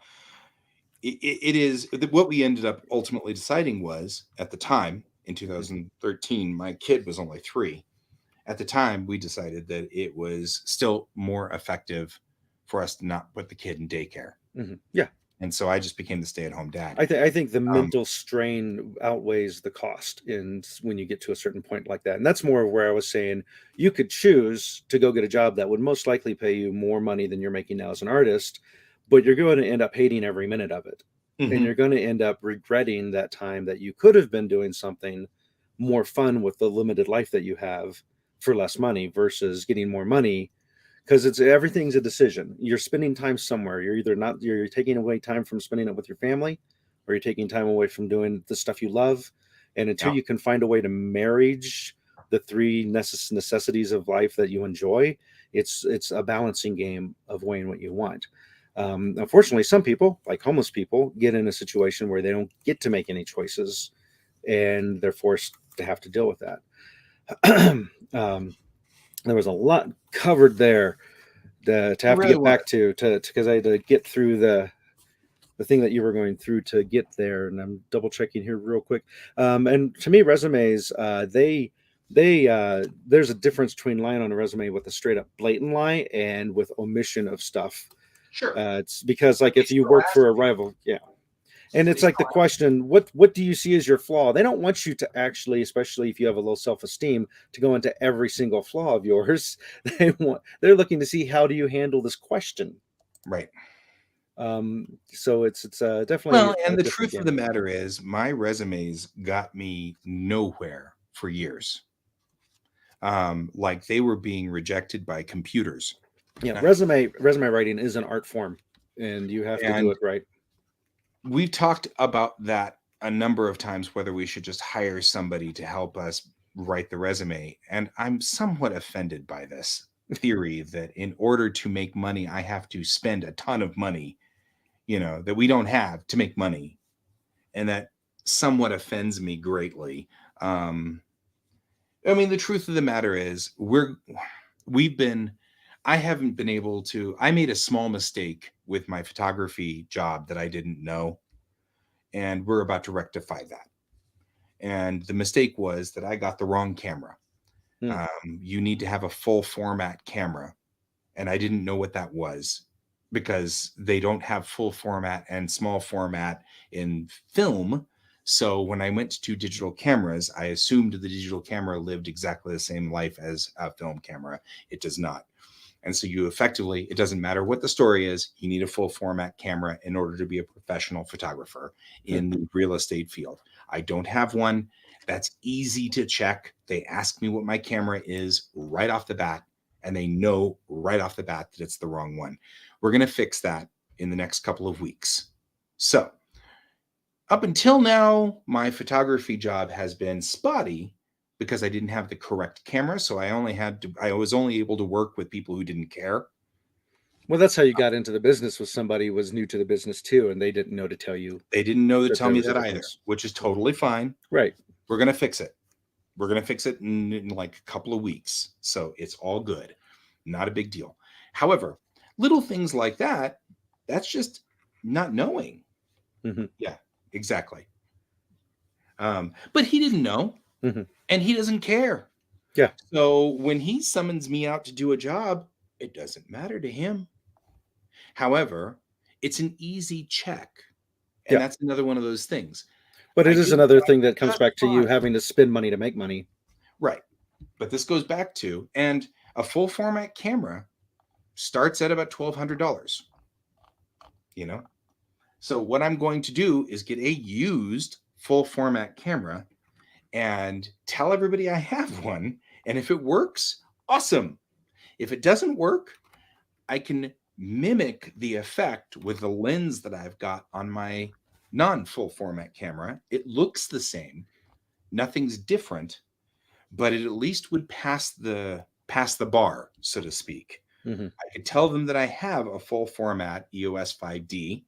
it is what we ended up ultimately deciding was at the time in 2013. My kid was only 3. At the time, we decided that it was still more effective for us to not put the kid in daycare. Yeah. And so I just became the stay-at-home dad. I think the mental strain outweighs the cost in when you get to a certain point like that. And that's more of where I was saying you could choose to go get a job that would most likely pay you more money than you're making now as an artist, but you're going to end up hating every minute of it. And you're going to end up regretting that time that you could have been doing something more fun with the limited life that you have for less money versus getting more money, because it's everything's a decision. You're spending time somewhere. You're taking away time from spending it with your family, or you're taking time away from doing the stuff you love. And until Yeah. you can find a way to marriage the three necessities of life that you enjoy, it's a balancing game of weighing what you want. Unfortunately, some people, like homeless people, get in a situation where they don't get to make any choices, and they're forced to have to deal with that. There was a lot covered there to have to really get back to because I had to get through the thing that you were going through to get there, and I'm double checking here real quick. And to me, resumes there's a difference between lying on a resume with a straight up blatant lie and with omission of stuff. Sure. It's because like They if you still work ask for a you. rival, yeah. And it's They like the still question, what do you see as your flaw? They don't want you to actually, especially if you have a low self-esteem, to go into every single flaw of yours. They're looking to see how do you handle this question. right. So it's definitely Well, a and the different truth of the gamut. matter is, my resumes got me nowhere for years. Like they were being rejected by computers. Yeah, resume writing is an art form, and you have to do And it right. we've talked about that a number of times, whether we should just hire somebody to help us write the resume. And I'm somewhat offended by this theory that in order to make money, I have to spend a ton of money, that we don't have to make money. And that somewhat offends me greatly. Um, I mean, the truth of the matter is, we've been, I haven't been able to, I made a small mistake with my photography job that I didn't know, and we're about to rectify that. And the mistake was that I got the wrong camera. Hmm. You need to have a full format camera, and I didn't know what that was because they don't have full format and small format in film. So when I went to digital cameras, I assumed the digital camera lived exactly the same life as a film camera. It does not. And so you effectively, it doesn't matter what the story is, you need a full format camera in order to be a professional photographer in the real estate field. I don't have one. That's easy to check. They ask me what my camera is right off the bat, and they know right off the bat that it's the wrong one. We're going to fix that in the next couple of weeks. So, up until now, my photography job has been spotty because I didn't have the correct camera. So I was only able to work with people who didn't care. Well, that's how you got into the business. Was somebody who was new to the business too, and they didn't know to tell you They didn't know to that tell there me was a that either, difference. which is totally fine. Right. We're going to fix it. We're going to fix it in like a couple of weeks. So it's all good. Not a big deal. However, little things like that, that's just not knowing. Mm-hmm. Yeah, exactly. But he didn't know, Mm-hmm. and he doesn't care. Yeah. So when he summons me out to do a job, it doesn't matter to him. However, it's an easy check. And Yeah. that's another one of those things. But I it is did another thing that comes just back to you fine. having to spend money to make money. Right. But this goes back to, and a full format camera starts at about $1,200, you know? So what I'm going to do is get a used full format camera and tell everybody I have one. And if it works, awesome. If it doesn't work, I can mimic the effect with the lens that I've got on my non full format camera. It looks the same, nothing's different, but it at least would pass the bar, so to speak. Mhm. I could tell them that I have a full format EOS 5D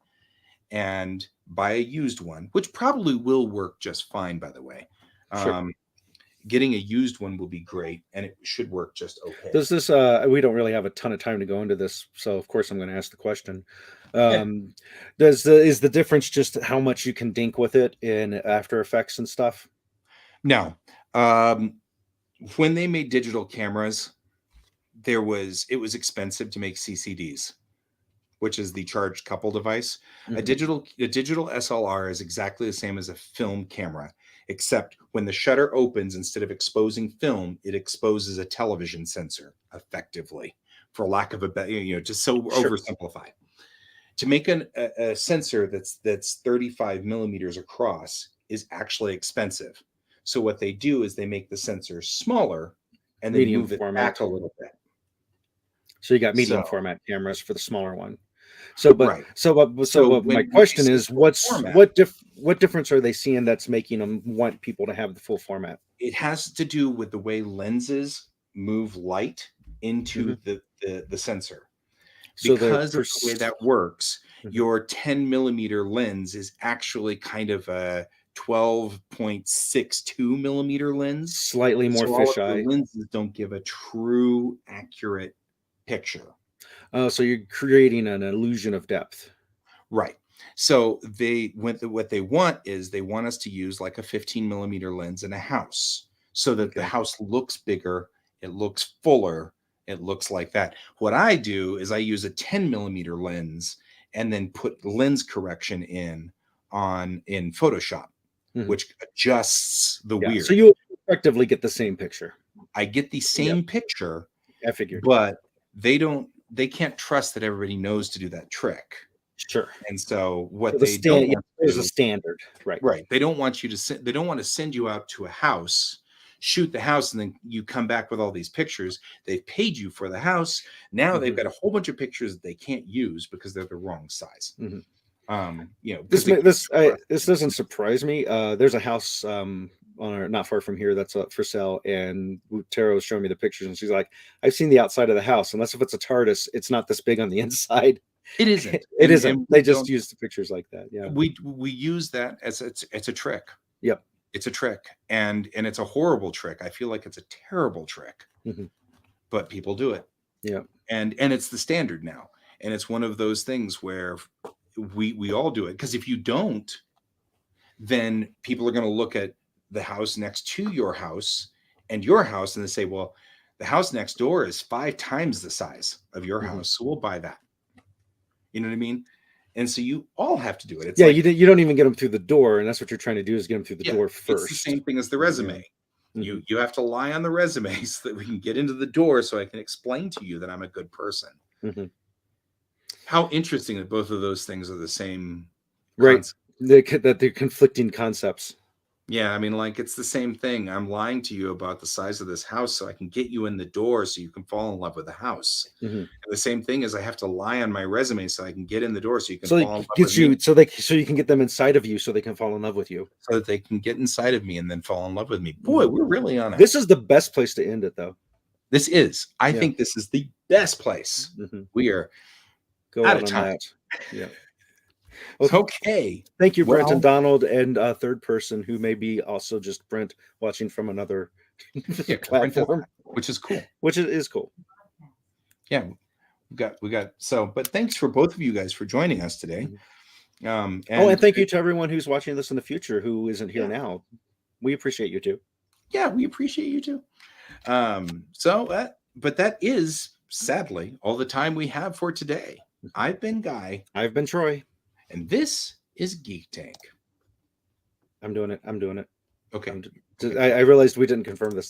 and buy a used one, which probably will work just fine, by the way. Sure. Getting a used one will be great, and it should work just okay. Does this? We don't really have a ton of time to go into this, so of course I'm going to ask the question. Yeah. Is the difference just how much you can dink with it in After Effects and stuff? Now, when they made digital cameras, it was expensive to make CCDs, which is the charged couple device. A Mhm. digital SLR is exactly the same as a film camera, except when the shutter opens, instead of exposing film, it exposes a television sensor effectively, for lack of a better, just so Sure. oversimplified. To make a sensor that's 35 millimeters across is actually expensive. So what they do is they make the sensor smaller and then Medium move it back format. a little bit. So you got medium So format cameras for the smaller one. So, but right. so When my they question say is, full format, what difference are they seeing that's making them want people to have the full format? it has to do with the way lenses move light into Mhm. the sensor. So they're Because of the way that works, Mhm. your 10 millimeter lens is actually kind of a 12.62 millimeter lens. Slightly more So all of your fisheye. lenses don't give a true accurate picture. Oh, so you're creating an illusion of depth. Right. So what they want is they want us to use like a 15 millimeter lens in a house so that the Okay. house looks bigger, it looks fuller, it looks like that. What I do is I use a 10 millimeter lens and then put lens correction in Photoshop, Mhm. which adjusts the Yeah. So weird. you effectively get the same picture. I get the Yep. same picture, I figured. but they can't trust that everybody knows to do that trick. Sure. And so what So the they don't want to there's a do, standard, right? right, they don't want they don't want to send you out to a house, shoot the house, and then you come back with all these pictures. They've paid you for the house. Now they've Mhm. got a whole bunch of pictures that they can't use because they're the wrong size. Mhm. Because This doesn't surprise me. There's a house not far from here that's for sale, and Tara was showing me the pictures, and she's like, "I've seen the outside of the house. Unless if it's a TARDIS, it's not this big on the inside." it isn't, It isn't. and They just use the pictures like that. Yeah. we use that as it's a trick. Yep. It's a trick, and it's a horrible trick. I feel like it's a terrible trick, Mhm. but people do it. Yeah. And it's the standard now, and it's one of those things where we all do it, because if you don't, then people are going to look at the house next to your house and they say, well, the house next door is 5 times the size of your Mhm. house, so we'll buy that. You know what I mean? And so you all have to do it. It's Yeah. like, You don't even get them through the door, and that's what you're trying to do is get them through the yeah, door it's the first. same thing as the Yeah. resume. Mhm. You have to lie on the resume so that we can get into the door, so I can explain to you that I'm a good person. Mhm. How interesting that both of those things are the same Right. concept. That they're conflicting concepts. Yeah, I mean, like, it's the same thing. I'm lying to you about the size of this house so I can get you in the door so you can fall in love with the house. Mhm. And the same thing is I have to lie on my resume so I can get in the door so you can So fall in it love with gets me, you so you can get them inside of you so they can fall in love with you. so that they can get inside of me and then fall in love with me. Boy, Mhm. we're really on This is the best place to end it, though. I Yeah. think this is the best place. Mhm. We are Go out out of on time. that. Yeah. Well, Okay. thank you, Brent and Well, Donald, and a third person who may be also just Brent watching from another yeah, platform, which is cool. which is cool. Yeah, we got so, but thanks for both of you guys for joining us today. And And thank you to everyone who's watching this in the future who isn't here Yeah. now. We appreciate you too. yeah, we appreciate you too. But that is sadly all the time we have for today. I've been Guy, I've been Troy. and this is Geek Tank. I'm doing it. Okay. I realized we didn't confirm this.